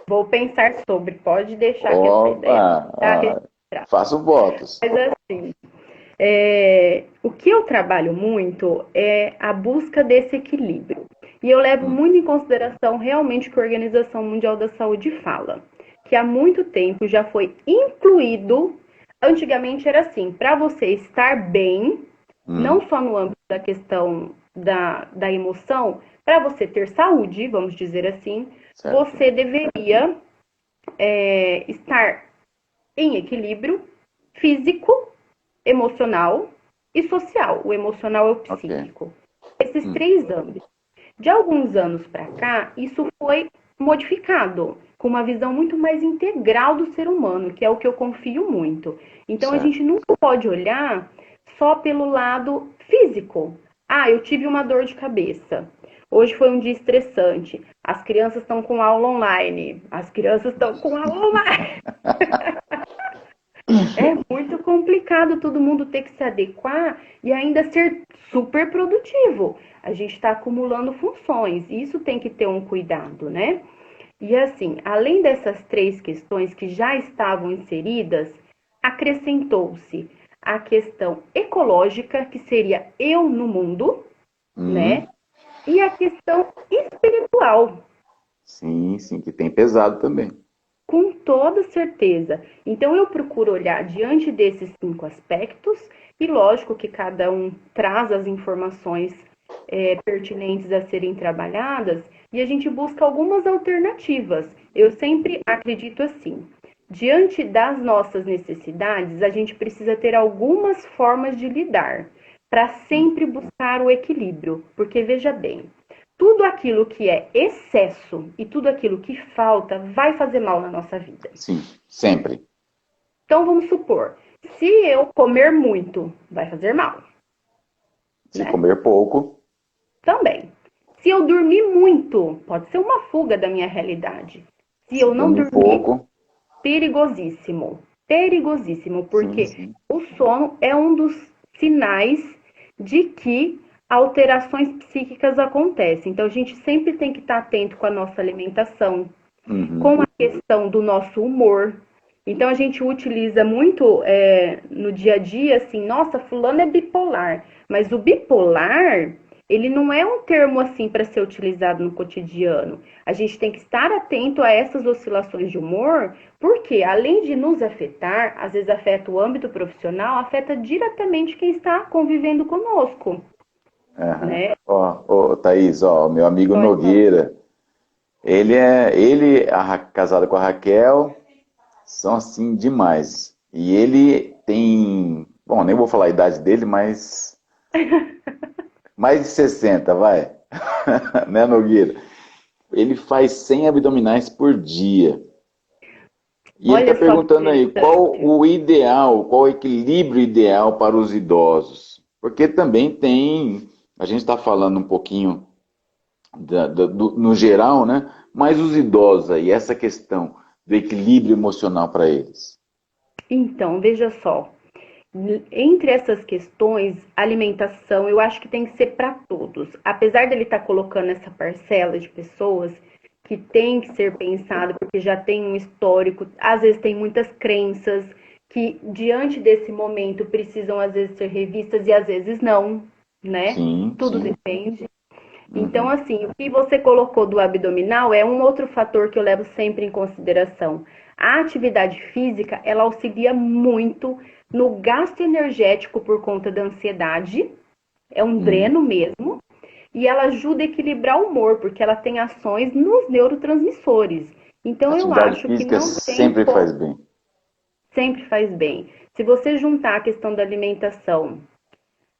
vou pensar sobre. Pode deixar que essa Opa, ideia está registrada. faço votos. Mas assim, o que eu trabalho muito é a busca desse equilíbrio. E eu levo Hum, muito em consideração realmente o que a Organização Mundial da Saúde fala, que há muito tempo já foi incluído. Antigamente era assim, para você estar bem, não hum, só no âmbito da questão da emoção, para você ter saúde, vamos dizer assim, certo. você deveria estar em equilíbrio físico, emocional e social. O emocional é o Ok. psíquico. Esses Hum, três âmbitos. De alguns anos para cá, isso foi modificado com uma visão muito mais integral do ser humano, que é o que eu confio muito. Então a gente certo. nunca pode olhar só pelo lado físico. Ah, eu tive uma dor de cabeça. Hoje foi um dia estressante. As crianças estão com aula online. As crianças estão com aula online. É muito complicado todo mundo ter que se adequar e ainda ser super produtivo. A gente está acumulando funções, e isso tem que ter um cuidado, né? E assim, além dessas três questões que já estavam inseridas, acrescentou-se a questão ecológica, que seria eu no mundo, né? Hum, E a questão espiritual. sim, sim, que tem pesado também. Com toda certeza. Então, eu procuro olhar diante desses 5 aspectos, e lógico que cada um traz as informações pertinentes a serem trabalhadas, e a gente busca algumas alternativas. Eu sempre acredito assim: diante das nossas necessidades, a gente precisa ter algumas formas de lidar, para sempre buscar o equilíbrio, porque veja bem, tudo aquilo que é excesso e tudo aquilo que falta vai fazer mal na nossa vida. Sim, sempre. Então vamos supor, se eu comer muito, vai fazer mal, Se né? comer pouco, Também. Se eu dormir muito, pode ser uma fuga da minha realidade. Se se eu não dormir dormir, pouco, perigosíssimo. Perigosíssimo, sim, porque sim. o sono é um dos sinais de que alterações psíquicas acontecem. Então, a gente sempre tem que estar atento com a nossa alimentação, com Uhum. a questão do nosso humor. Então, a gente utiliza muito no dia a dia, assim, nossa, fulano é bipolar. Mas o bipolar, ele não é um termo, assim, para ser utilizado no cotidiano. A gente tem que estar atento a essas oscilações de humor, porque, além de nos afetar, às vezes afeta o âmbito profissional, afeta diretamente quem está convivendo conosco, Aham. né? Ó, Thaís, ó, meu amigo Pode falar. Nogueira, casado com a Raquel, são assim demais. E ele tem, bom, nem vou falar a idade dele, mas mais de 60, vai. Né, Nogueira? Ele faz 100 abdominais por dia. E ele está Olha só que perguntando aí qual interessante. o ideal, qual o equilíbrio ideal para os idosos. Porque também tem, a gente está falando um pouquinho no geral, né? Mas os idosos aí, essa questão do equilíbrio emocional para eles. Então, veja só. Entre essas questões, alimentação, eu acho que tem que ser para todos. Apesar dele estar colocando essa parcela de pessoas que tem que ser pensado, porque já tem um histórico, às vezes tem muitas crenças que, diante desse momento, precisam, às vezes, ser revistas e às vezes não, né? Sim, Tudo sim. depende. Então, Uhum. assim, o que você colocou do abdominal é um outro fator que eu levo sempre em consideração. A atividade física, ela auxilia muito no gasto energético por conta da ansiedade, é um Uhum. dreno mesmo, e ela ajuda a equilibrar o humor, porque ela tem ações nos neurotransmissores. Então, eu Atividade acho que física não tem sempre como, faz bem. sempre faz bem. Se você juntar a questão da alimentação,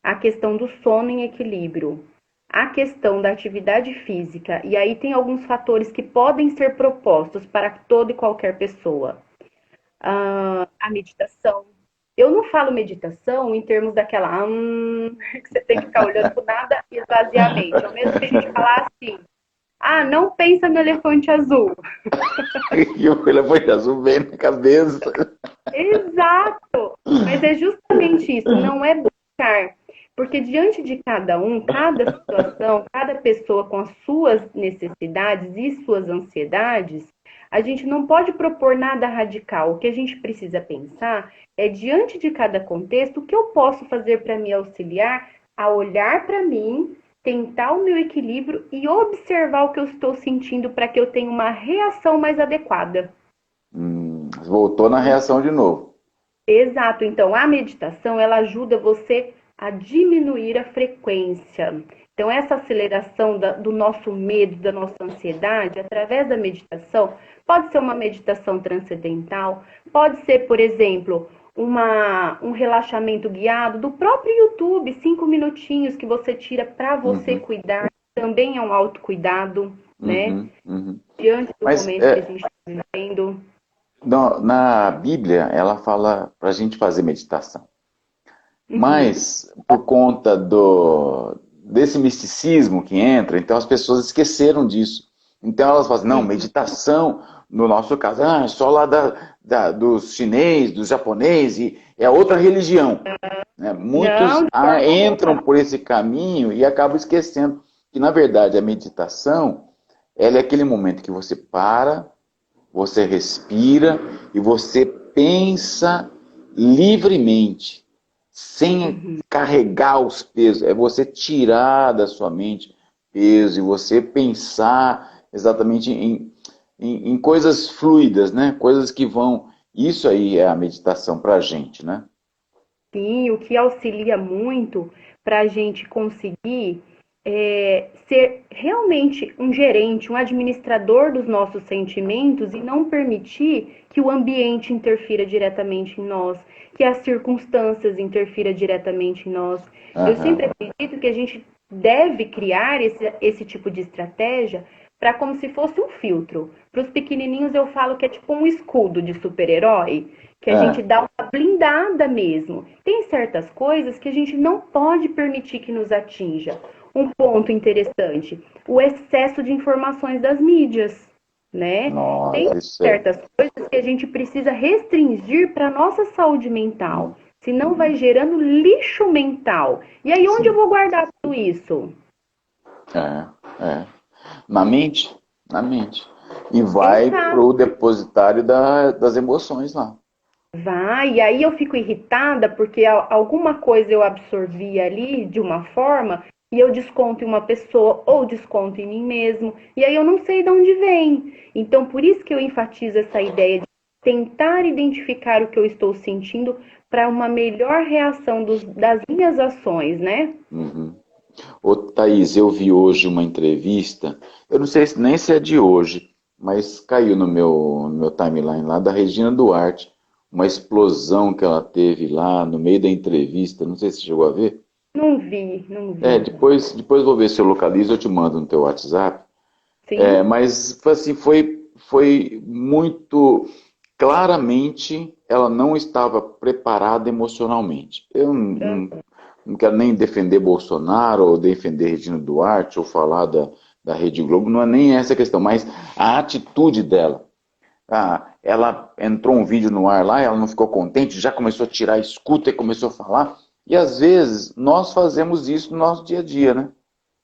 a questão do sono em equilíbrio, a questão da atividade física, e aí tem alguns fatores que podem ser propostos para toda e qualquer pessoa. A meditação. Eu não falo meditação em termos daquela que você tem que ficar olhando para nada e esvaziar a mente. É o mesmo que a gente falar assim, não pensa no elefante azul. E o elefante azul vem na cabeça. Exato! Mas é justamente isso, não é buscar. Porque diante de cada um, cada situação, cada pessoa com as suas necessidades e suas ansiedades, a gente não pode propor nada radical. O que a gente precisa pensar é, diante de cada contexto, o que eu posso fazer para me auxiliar a olhar para mim, tentar o meu equilíbrio e observar o que eu estou sentindo para que eu tenha uma reação mais adequada. Voltou na reação de novo. Exato. Então, a meditação, ela ajuda você a diminuir a frequência. Então, essa aceleração do nosso medo, da nossa ansiedade, através da meditação, pode ser uma meditação transcendental, pode ser, por exemplo, um relaxamento guiado do próprio YouTube, 5 minutinhos que você tira para você Uhum, cuidar, também é um autocuidado, né? uhum, uhum. Diante do Mas momento que a gente está vivendo. na Bíblia, ela fala para a gente fazer meditação. Uhum. Mas, por conta desse misticismo que entra, então as pessoas esqueceram disso. Então elas falam assim, não, Uhum. meditação, no nosso caso, é só lá dos chinês, dos japonês, e é outra religião. Né? Não, Muitos de forma entram alguma. por esse caminho e acabam esquecendo que, na verdade, a meditação, ela é aquele momento que você para, você respira e você pensa livremente, sem Uhum. carregar os pesos. É você tirar da sua mente peso e você pensar exatamente em coisas fluidas, né? Coisas que vão. Isso aí é a meditação para a gente, né? Sim, o que auxilia muito para a gente conseguir ser realmente um gerente, um administrador dos nossos sentimentos e não permitir que o ambiente interfira diretamente em nós, que as circunstâncias interfiram diretamente em nós. Eu sempre Aham. acredito que a gente deve criar esse tipo de estratégia para como se fosse um filtro. Para os pequenininhos eu falo que é tipo um escudo de super-herói, que a gente Ah, dá uma blindada mesmo. Tem certas coisas que a gente não pode permitir que nos atinja. Um ponto interessante, o excesso de informações das mídias, né? Tem nossa, isso é. certas coisas que a gente precisa restringir para a nossa saúde mental, senão vai gerando lixo mental. E aí onde eu Sim. vou guardar tudo isso? É, é. Na mente, na mente. E vai pro Exato. depositário das emoções lá. Vai, e aí eu fico irritada porque alguma coisa eu absorvi ali de uma forma e eu desconto em uma pessoa ou desconto em mim mesmo, e aí eu não sei de onde vem. Então, por isso que eu enfatizo essa ideia de tentar identificar o que eu estou sentindo para uma melhor reação das minhas ações, né? Uhum. Ô, Thaís, eu vi hoje uma entrevista, eu não sei nem se é de hoje, mas caiu no meu timeline lá, da Regina Duarte, uma explosão que ela teve lá no meio da entrevista, não sei se você chegou a ver. Não vi, não É, vi. depois vou ver se eu localizo, eu te mando no teu WhatsApp. É, Sim? mas assim, foi muito claramente ela não estava preparada emocionalmente. Eu não quero nem defender Bolsonaro ou defender Regina Duarte ou falar da Rede Globo, não é nem essa a questão, mas a atitude dela. Ah, ela entrou um vídeo no ar lá, ela não ficou contente, já começou a tirar a escuta e começou a falar. E às vezes nós fazemos isso no nosso dia a dia, né?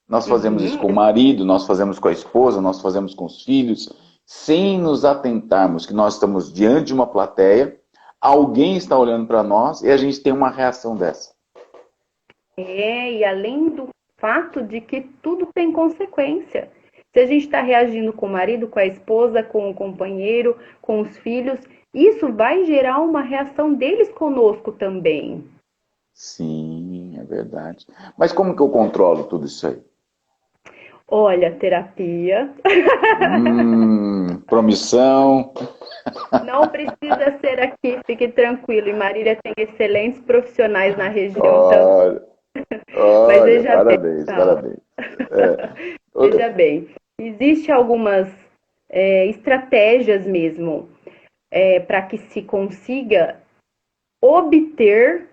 Nós fazemos isso Uhum. com o marido, nós fazemos com a esposa, nós fazemos com os filhos, sem nos atentarmos que nós estamos diante de uma plateia, alguém está olhando para nós e a gente tem uma reação dessa. E além do fato de que tudo tem consequência. Se a gente está reagindo com o marido, com a esposa, com o companheiro, com os filhos, isso vai gerar uma reação deles conosco também. Sim, é verdade. Mas como que eu controlo tudo isso aí? Olha, terapia Promissão. não precisa ser aqui, fique tranquilo. E Marília tem excelentes profissionais na região também. Olha, Mas olha, veja bem, parabéns, Saulo, parabéns. É, veja bem, existe algumas estratégias mesmo para que se consiga obter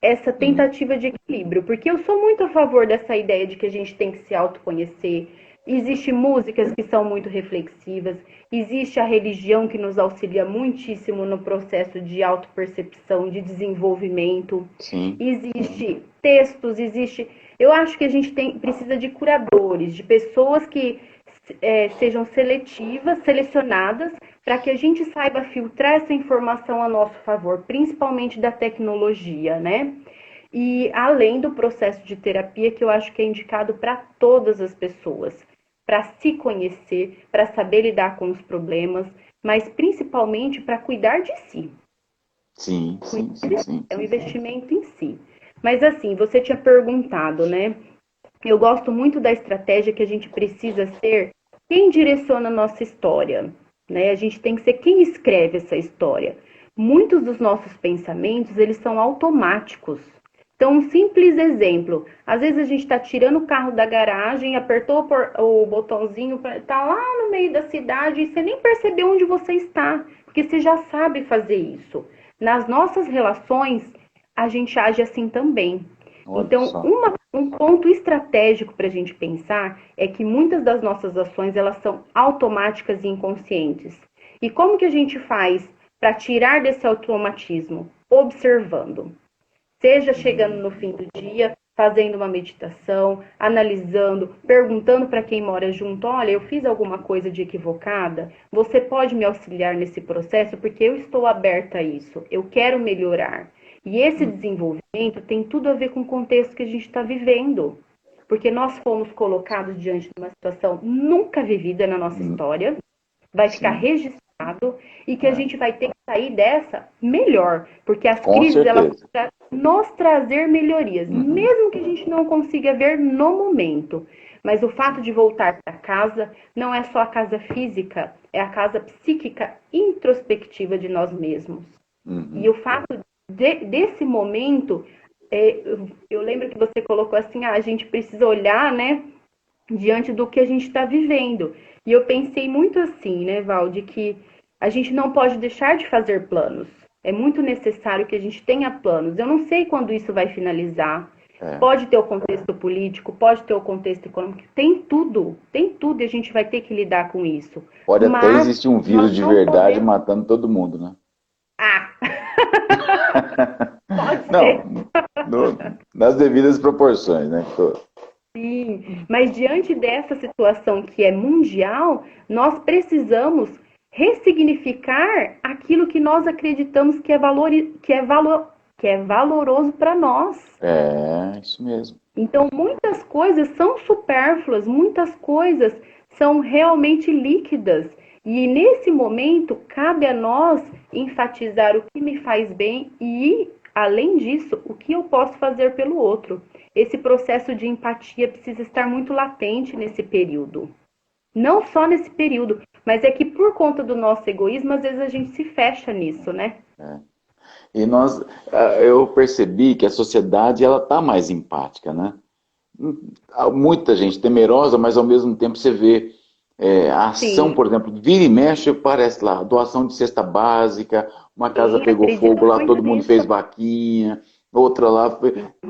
essa hum, tentativa de equilíbrio, porque eu sou muito a favor dessa ideia de que a gente tem que se autoconhecer. Existem músicas que são muito reflexivas, existe a religião que nos auxilia muitíssimo no processo de autopercepção, de desenvolvimento, sim. existe textos, existe. Eu acho que a gente precisa de curadores, de pessoas que sejam seletivas, selecionadas, para que a gente saiba filtrar essa informação a nosso favor, principalmente da tecnologia, né? E além do processo de terapia, que eu acho que é indicado para todas as pessoas, para se conhecer, para saber lidar com os problemas, mas principalmente para cuidar de si. Sim, Cuidar sim, sim, de si sim. é um investimento em si. Mas assim, você tinha perguntado, né? Eu gosto muito da estratégia que a gente precisa ser quem direciona a nossa história, né? A gente tem que ser quem escreve essa história. Muitos dos nossos pensamentos, eles são automáticos. Então, um simples exemplo, às vezes a gente está tirando o carro da garagem, apertou o botãozinho, está lá no meio da cidade e você nem percebeu onde você está, porque você já sabe fazer isso. Nas nossas relações, a gente age assim também. Olha Então, só. um ponto estratégico para a gente pensar é que muitas das nossas ações elas são automáticas e inconscientes. E como que a gente faz para tirar desse automatismo? Observando. Seja chegando no fim do dia, fazendo uma meditação, analisando, perguntando para quem mora junto: olha, eu fiz alguma coisa de equivocada? Você pode me auxiliar nesse processo porque eu estou aberta a isso, eu quero melhorar. E esse desenvolvimento tem tudo a ver com o contexto que a gente está vivendo, porque nós fomos colocados diante de uma situação nunca vivida na nossa Hum, história, vai ficar sim, registrado e que a é, gente vai ter que sair dessa melhor, porque as com crises elas certeza. vão pra nos trazer melhorias, Uhum, mesmo que a gente não consiga ver no momento. Mas o fato sim, de voltar para casa não é só a casa física, é a casa psíquica introspectiva de nós mesmos. E uhum, o fato desse momento, eu lembro que você colocou assim, a gente precisa olhar, né, diante do que a gente está vivendo. E eu pensei muito assim, né, Valde, que a gente não pode deixar de fazer planos. É muito necessário que a gente tenha planos. Eu não sei quando isso vai finalizar. é. Pode ter o contexto político, pode ter o contexto econômico, tem tudo e a gente vai ter que lidar com isso. Pode até Mas existir um nós vírus de não verdade podemos. matando todo mundo, né? Ah, pode ser. Não, nas devidas proporções, né? Sim, mas diante dessa situação que é mundial, nós precisamos ressignificar aquilo que nós acreditamos que é valoroso para nós. É, isso mesmo. Então, muitas coisas são supérfluas, muitas coisas são realmente líquidas. E nesse momento, cabe a nós enfatizar o que me faz bem e, além disso, o que eu posso fazer pelo outro. Esse processo de empatia precisa estar muito latente nesse período. Não só nesse período, mas é que por conta do nosso egoísmo, às vezes a gente se fecha nisso, né? É. E eu percebi que a sociedade ela tá mais empática, né? Há muita gente temerosa, mas ao mesmo tempo você vê a ação, Sim, por exemplo, vira e mexe, parece lá, doação de cesta básica, uma casa sim, pegou acredito fogo lá, muito todo mundo nisso. fez vaquinha, outra lá,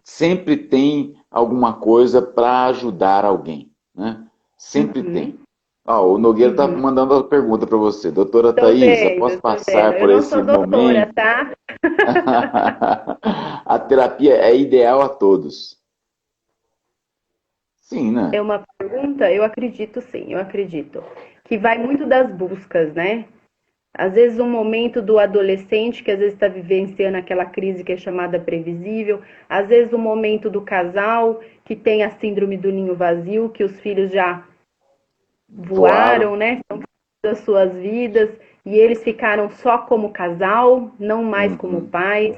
sempre tem alguma coisa para ajudar alguém, né? Sempre tem. Uhum, O Nogueira está uhum. mandando uma pergunta para você. Doutora Tô Thaisa, posso vendo, tô vendo. passar Eu por não sou esse doutora, momento? tá? A terapia é ideal a todos. Sim, É né? uma pergunta? Eu acredito sim, eu acredito. Que vai muito das buscas, né? Às vezes um momento do adolescente que às vezes está vivenciando aquela crise que é chamada previsível, às vezes o momento do casal que tem a síndrome do ninho vazio, que os filhos já Voaram. voaram, né? São das suas vidas e eles ficaram só como casal, não mais como Uhum. pais.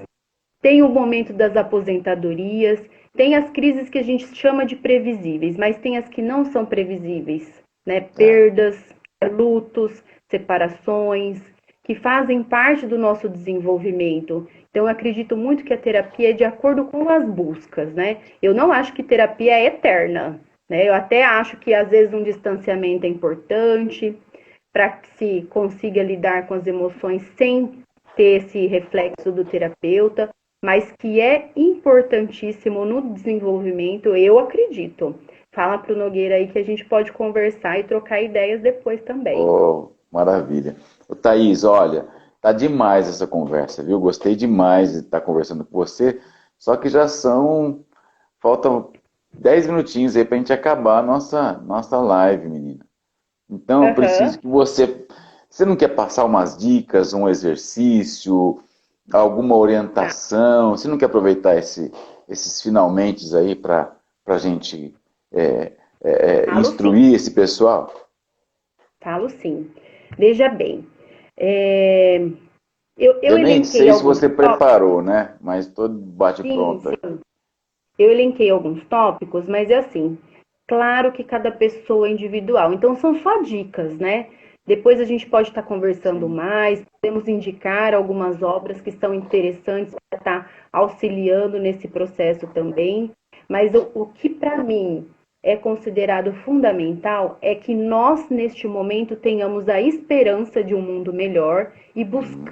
Tem o momento das aposentadorias, tem as crises que a gente chama de previsíveis, mas tem as que não são previsíveis, né? É. Perdas, lutos, separações, que fazem parte do nosso desenvolvimento. Então, eu acredito muito que a terapia é de acordo com as buscas, né? Eu não acho que terapia é eterna, né? Eu até acho que às vezes um distanciamento é importante para que se consiga lidar com as emoções sem ter esse reflexo do terapeuta, mas que é importantíssimo no desenvolvimento, eu acredito. Fala para o Nogueira aí que a gente pode conversar e trocar ideias depois também. Oh, maravilha. Ô, Thaís, olha, tá demais essa conversa, viu? Gostei demais de estar conversando com você. Só que faltam 10 minutinhos aí para a gente acabar a nossa live, menina. Então, eu preciso Aham. que você não quer passar umas dicas, um exercício, alguma Tá. orientação? Você não quer aproveitar esses finalmente aí para a gente é, Falo sim, instruir esse pessoal? falo sim. Veja bem, é, eu Eu nem elenquei sei se alguns você tópicos, preparou, né? Mas todo bate sim, pronto aí. sim. Eu elenquei alguns tópicos, mas é assim, claro que cada pessoa é individual. Então são só dicas, né? Depois a gente pode estar conversando Sim. mais, podemos indicar algumas obras que são interessantes para estar auxiliando nesse processo também. Mas o que para mim é considerado fundamental é que nós, neste momento, tenhamos a esperança de um mundo melhor e Uhum.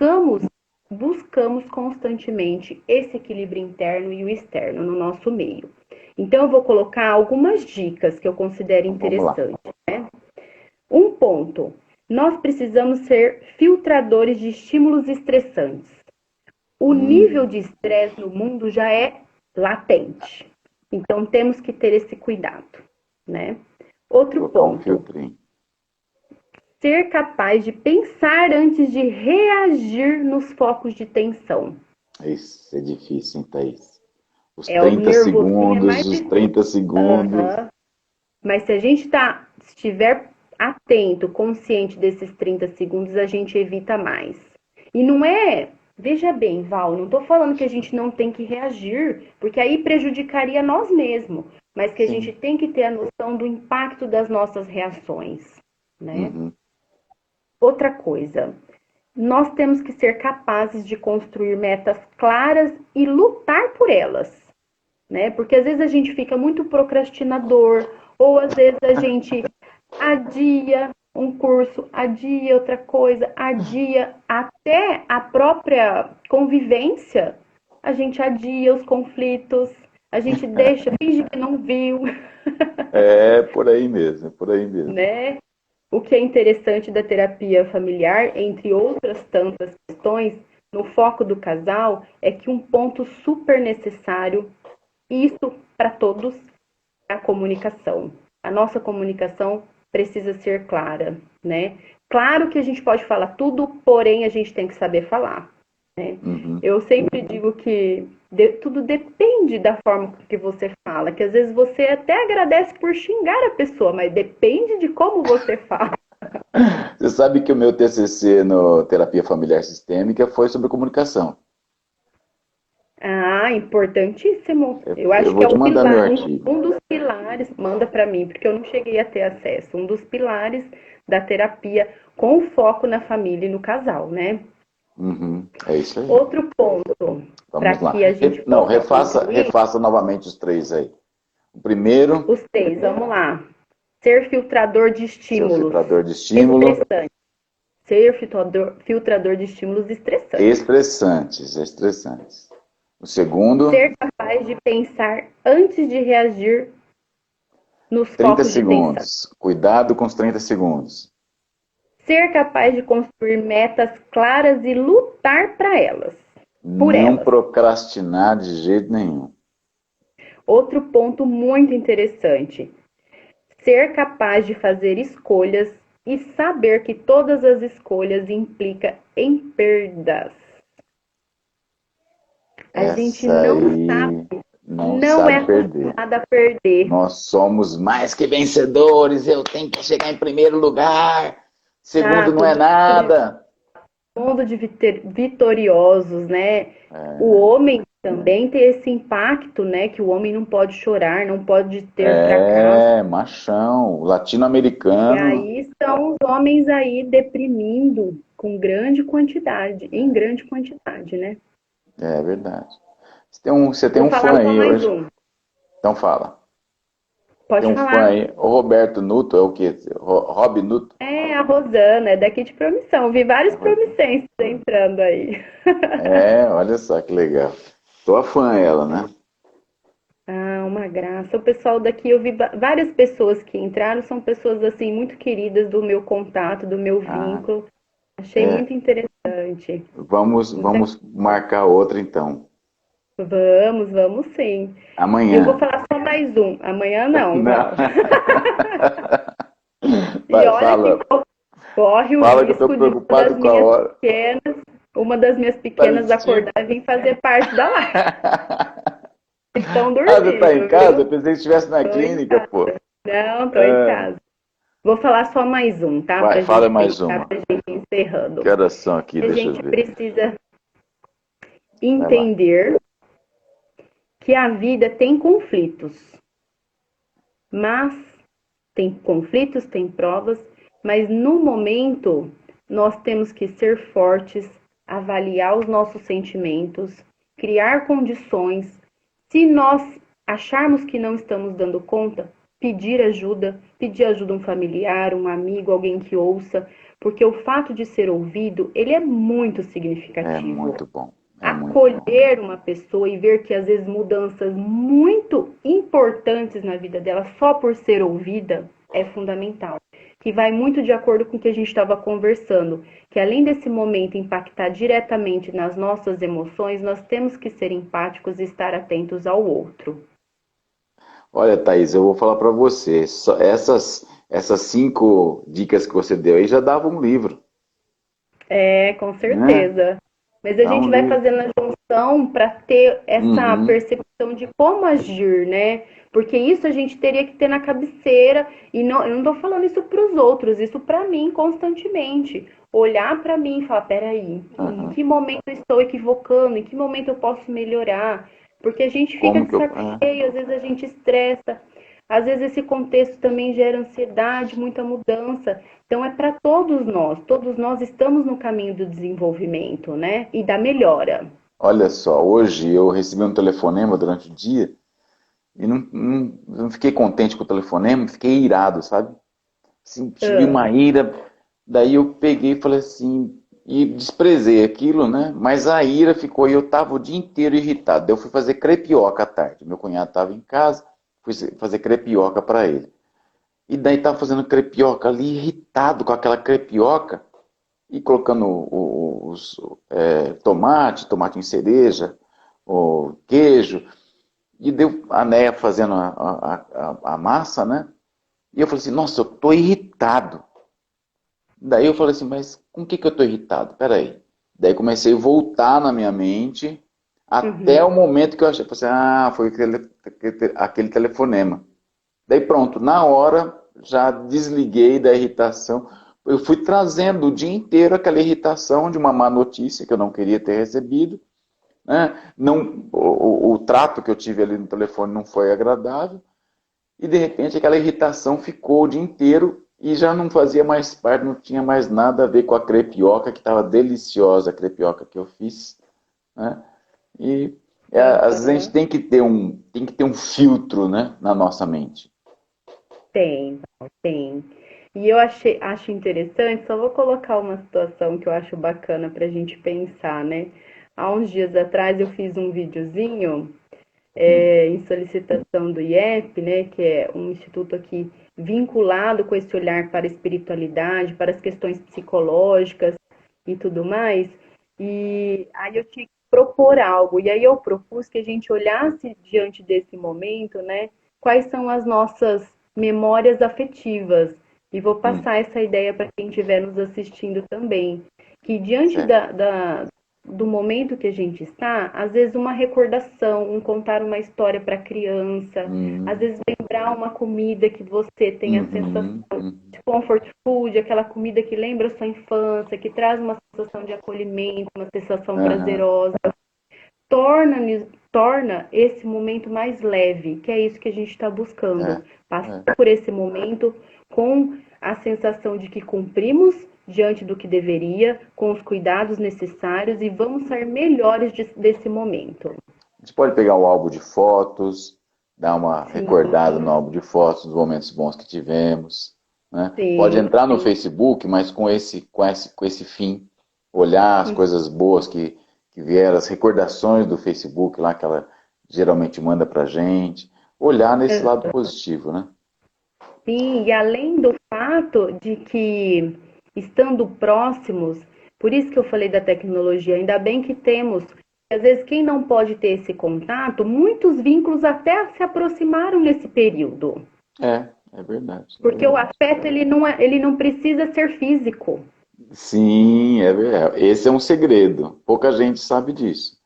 buscamos constantemente esse equilíbrio interno e o externo no nosso meio. Então, eu vou colocar algumas dicas que eu considero Então vamos lá. interessantes. Um ponto: nós precisamos ser filtradores de estímulos estressantes. O nível Hum, de estresse no mundo já é latente. Então, temos que ter esse cuidado, né? Outro colocar um ponto: filtrinho. ser capaz de pensar antes de reagir nos focos de tensão. Isso é difícil, hein, Thaís? Os É, o 30 nervosismo é segundos, mais os difícil. 30 segundos. Aham. Mas se a gente estiver atento, consciente desses 30 segundos, a gente evita mais. E não é, veja bem, Val, não estou falando que a gente não tem que reagir, porque aí prejudicaria nós mesmos, mas que a gente Sim. tem que ter a noção do impacto das nossas reações, né? Uhum. Outra coisa, nós temos que ser capazes de construir metas claras e lutar por elas, né? Porque às vezes a gente fica muito procrastinador, ou às vezes a gente adia um curso, adia outra coisa, adia até a própria convivência, a gente adia os conflitos, a gente deixa, finge que não viu, É por aí mesmo, é por aí mesmo. né? O que é interessante da terapia familiar, entre outras tantas questões, no foco do casal, é que um ponto super necessário, isso para todos, é a comunicação. A nossa comunicação precisa ser clara, né? Claro que a gente pode falar tudo, porém a gente tem que saber falar, né? Uhum. Eu sempre digo que tudo depende da forma que você fala, que às vezes você até agradece por xingar a pessoa, mas depende de como você fala. Você sabe que o meu TCC no Terapia Familiar Sistêmica foi sobre comunicação. Ah, importantíssimo. Eu Eu acho que vou é te o mandar meu pilar, artigo. um dos pilares, manda para mim, porque eu não cheguei a ter acesso, um dos pilares da terapia com foco na família e no casal, né? Uhum. É isso aí. Outro ponto para Vamos lá. que a gente Não, possa refaça, concluir, refaça novamente os três aí. O primeiro, os três, vamos lá. Ser filtrador de seu estímulos filtrador de estímulo. estressantes. Ser filtrador de estímulos estressantes. Estressantes, estressantes. O segundo, Ser capaz de pensar antes de reagir nos 30 focos de tensão. segundos. Cuidado com os 30 segundos. Ser capaz de construir metas claras e lutar para elas, por Não elas. procrastinar de jeito nenhum. Outro ponto muito interessante: ser capaz de fazer escolhas e saber que todas as escolhas implicam em perdas. A gente Essa não aí sabe, não não é sabe perder. acostumado a perder. Nós somos mais que vencedores. Eu tenho que chegar em primeiro lugar. Segundo não Exato, é nada. mundo de vitoriosos, né? O É, homem também tem esse impacto, né? Que o homem não pode chorar, não pode ter fracasso. machão, E latino-americano. aí estão os homens aí deprimindo com grande quantidade, em grande quantidade, né? É verdade. Você tem Vou um falar fã só aí mais hoje? um. Então fala. Tem Pode um fã falar. aí. O Roberto Nuto, é o quê? Rob Nuto? É a Rosana, é daqui de Promissão. Vi vários promissenses entrando aí. Olha só que legal. Tô a fã ela, né? Ah, uma graça. O pessoal daqui, eu vi várias pessoas que entraram, são pessoas assim muito queridas do meu contato, do meu Ah, vínculo. Achei é. muito interessante. Muito- Vamos marcar outra então. Vamos sim. E eu vou Amanhã. falar só mais um. Amanhã não, Não. Val. E Vai, olha que fala. corre o Fala que eu tô risco de preocupado com a hora. uma das minhas pequenas Palestino. acordar e vir fazer parte da live. Estão Ah, você tá em dormindo, casa? Eu viu? pensei que estivesse na Tô em clínica, casa. pô. Não, tô em É. casa. Vou falar só mais um, tá? Vai, Pra fala gente mais fechar, uma. pra gente ir Que encerrando. horas são aqui? A Deixa eu gente ver. precisa Vai lá. entender que a vida tem conflitos, mas tem conflitos, tem provas, mas no momento nós temos que ser fortes, avaliar os nossos sentimentos, criar condições. Se nós acharmos que não estamos dando conta, pedir ajuda a um familiar, um amigo, alguém que ouça, porque o fato de ser ouvido, ele é muito É significativo. muito bom. É muito bom. Acolher uma pessoa e ver que às vezes mudanças muito importantes na vida dela só por ser ouvida é fundamental. Que vai muito de acordo com o que a gente estava conversando, que além desse momento impactar diretamente nas nossas emoções, nós temos que ser empáticos e estar atentos ao outro. Olha, Thaís, eu vou falar para você. Essas 5 dicas que você deu aí já dava um livro, É, com né? certeza. Mas a Dá gente um vai livro. fazendo a junção atenção para ter essa Uhum. percepção de como agir, né? Porque isso a gente teria que ter na cabeceira, e não, eu não estou falando isso para os outros, isso para mim constantemente. Olhar para mim e falar, peraí, em Aham. que momento eu estou equivocando, em que momento eu posso melhorar? Porque a gente fica Como de que eu. saco cheio, às vezes a gente estressa, às vezes esse contexto também gera ansiedade, muita mudança. Então é para todos nós estamos no caminho do desenvolvimento, né? E da melhora. Olha só, hoje eu recebi um telefonema durante o dia e não fiquei contente com o telefonema, fiquei irado, sabe? Assim, tive Ah, uma ira, daí eu peguei e falei assim, e desprezei aquilo, né? Mas a ira ficou e eu tava o dia inteiro irritado. Daí eu fui fazer crepioca à tarde. Meu cunhado estava em casa, fui fazer crepioca para ele. E daí tava fazendo crepioca ali, irritado com aquela crepioca e colocando os tomate em cereja, o queijo, e deu a Néia fazendo a massa, né? E eu falei assim, nossa, eu tô irritado. Daí eu falei assim, mas com o que eu tô irritado? Peraí. Daí comecei a voltar na minha mente até o uhum. momento que eu achei, falei assim, foi aquele telefonema. Daí pronto, na hora já desliguei da irritação. Eu fui trazendo o dia inteiro aquela irritação de uma má notícia que eu não queria ter recebido, né? Não, o trato que eu tive ali no telefone não foi agradável e de repente aquela irritação ficou o dia inteiro e já não fazia mais parte, não tinha mais nada a ver com a crepioca que estava deliciosa, a crepioca que eu fiz, né? E às vezes a gente Aham. tem que ter um filtro, né, na nossa mente. Tem, tem. E acho interessante, só vou colocar uma situação que eu acho bacana para a gente pensar, né? Há uns dias atrás eu fiz um videozinho Hum, em solicitação do IEP, né, que é um instituto aqui vinculado com esse olhar para a espiritualidade, para as questões psicológicas e tudo mais. E aí eu tinha que propor algo, e aí eu propus que a gente olhasse diante desse momento, né, quais são as nossas memórias afetivas. E vou hum, passar essa ideia para quem estiver nos assistindo também. Que diante certo. do momento que a gente está, às vezes uma recordação, um contar uma história para a criança, às Hum, vezes lembrar uma comida que você tem a sensação uhum, de uhum, comfort food, aquela comida que lembra a sua infância, que traz uma sensação de acolhimento, uma sensação aham, prazerosa, torna, torna esse momento mais leve, que é isso que a gente está buscando. é, Passar é, por esse momento com a sensação de que cumprimos diante do que deveria, com os cuidados necessários e vamos sair melhores desse momento. a gente pode pegar o álbum de fotos, dar uma Sim, recordada no álbum de fotos dos momentos bons que tivemos, né? Pode sim, entrar no sim. Facebook, mas com esse fim, olhar as coisas boas que vieram, as recordações do Facebook lá que ela geralmente manda pra gente, olhar nesse lado positivo, né? Sim, e além do fato de que, estando próximos, por isso que eu falei da tecnologia, ainda bem que temos, às vezes quem não pode ter esse contato, muitos vínculos até se aproximaram nesse período, É verdade, é porque o verdade. afeto ele não precisa ser físico. Sim, é verdade. Esse é um segredo. Pouca gente sabe disso.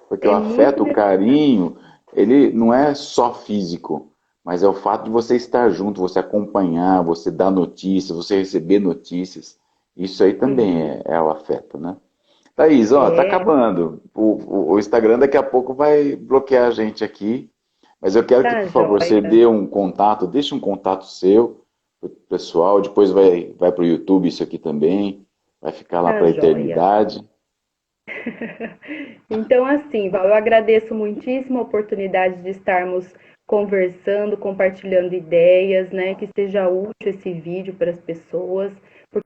Porque o É muito afeto, o carinho, ele não é só físico, mas é o fato de você estar junto, você acompanhar, você dar notícias, você receber notícias. Isso aí também Uhum. é o afeto, né? Thaís, ó, tá É, acabando. O Instagram daqui a pouco vai bloquear a gente aqui, mas eu quero que, tá por favor, você joia, dê um contato, deixe um contato seu pro pessoal, depois vai para o YouTube isso aqui também, vai ficar lá tá para a joia. eternidade. Então, assim, Val, eu agradeço muitíssimo a oportunidade de estarmos conversando, compartilhando ideias, né? Que seja útil esse vídeo para as pessoas,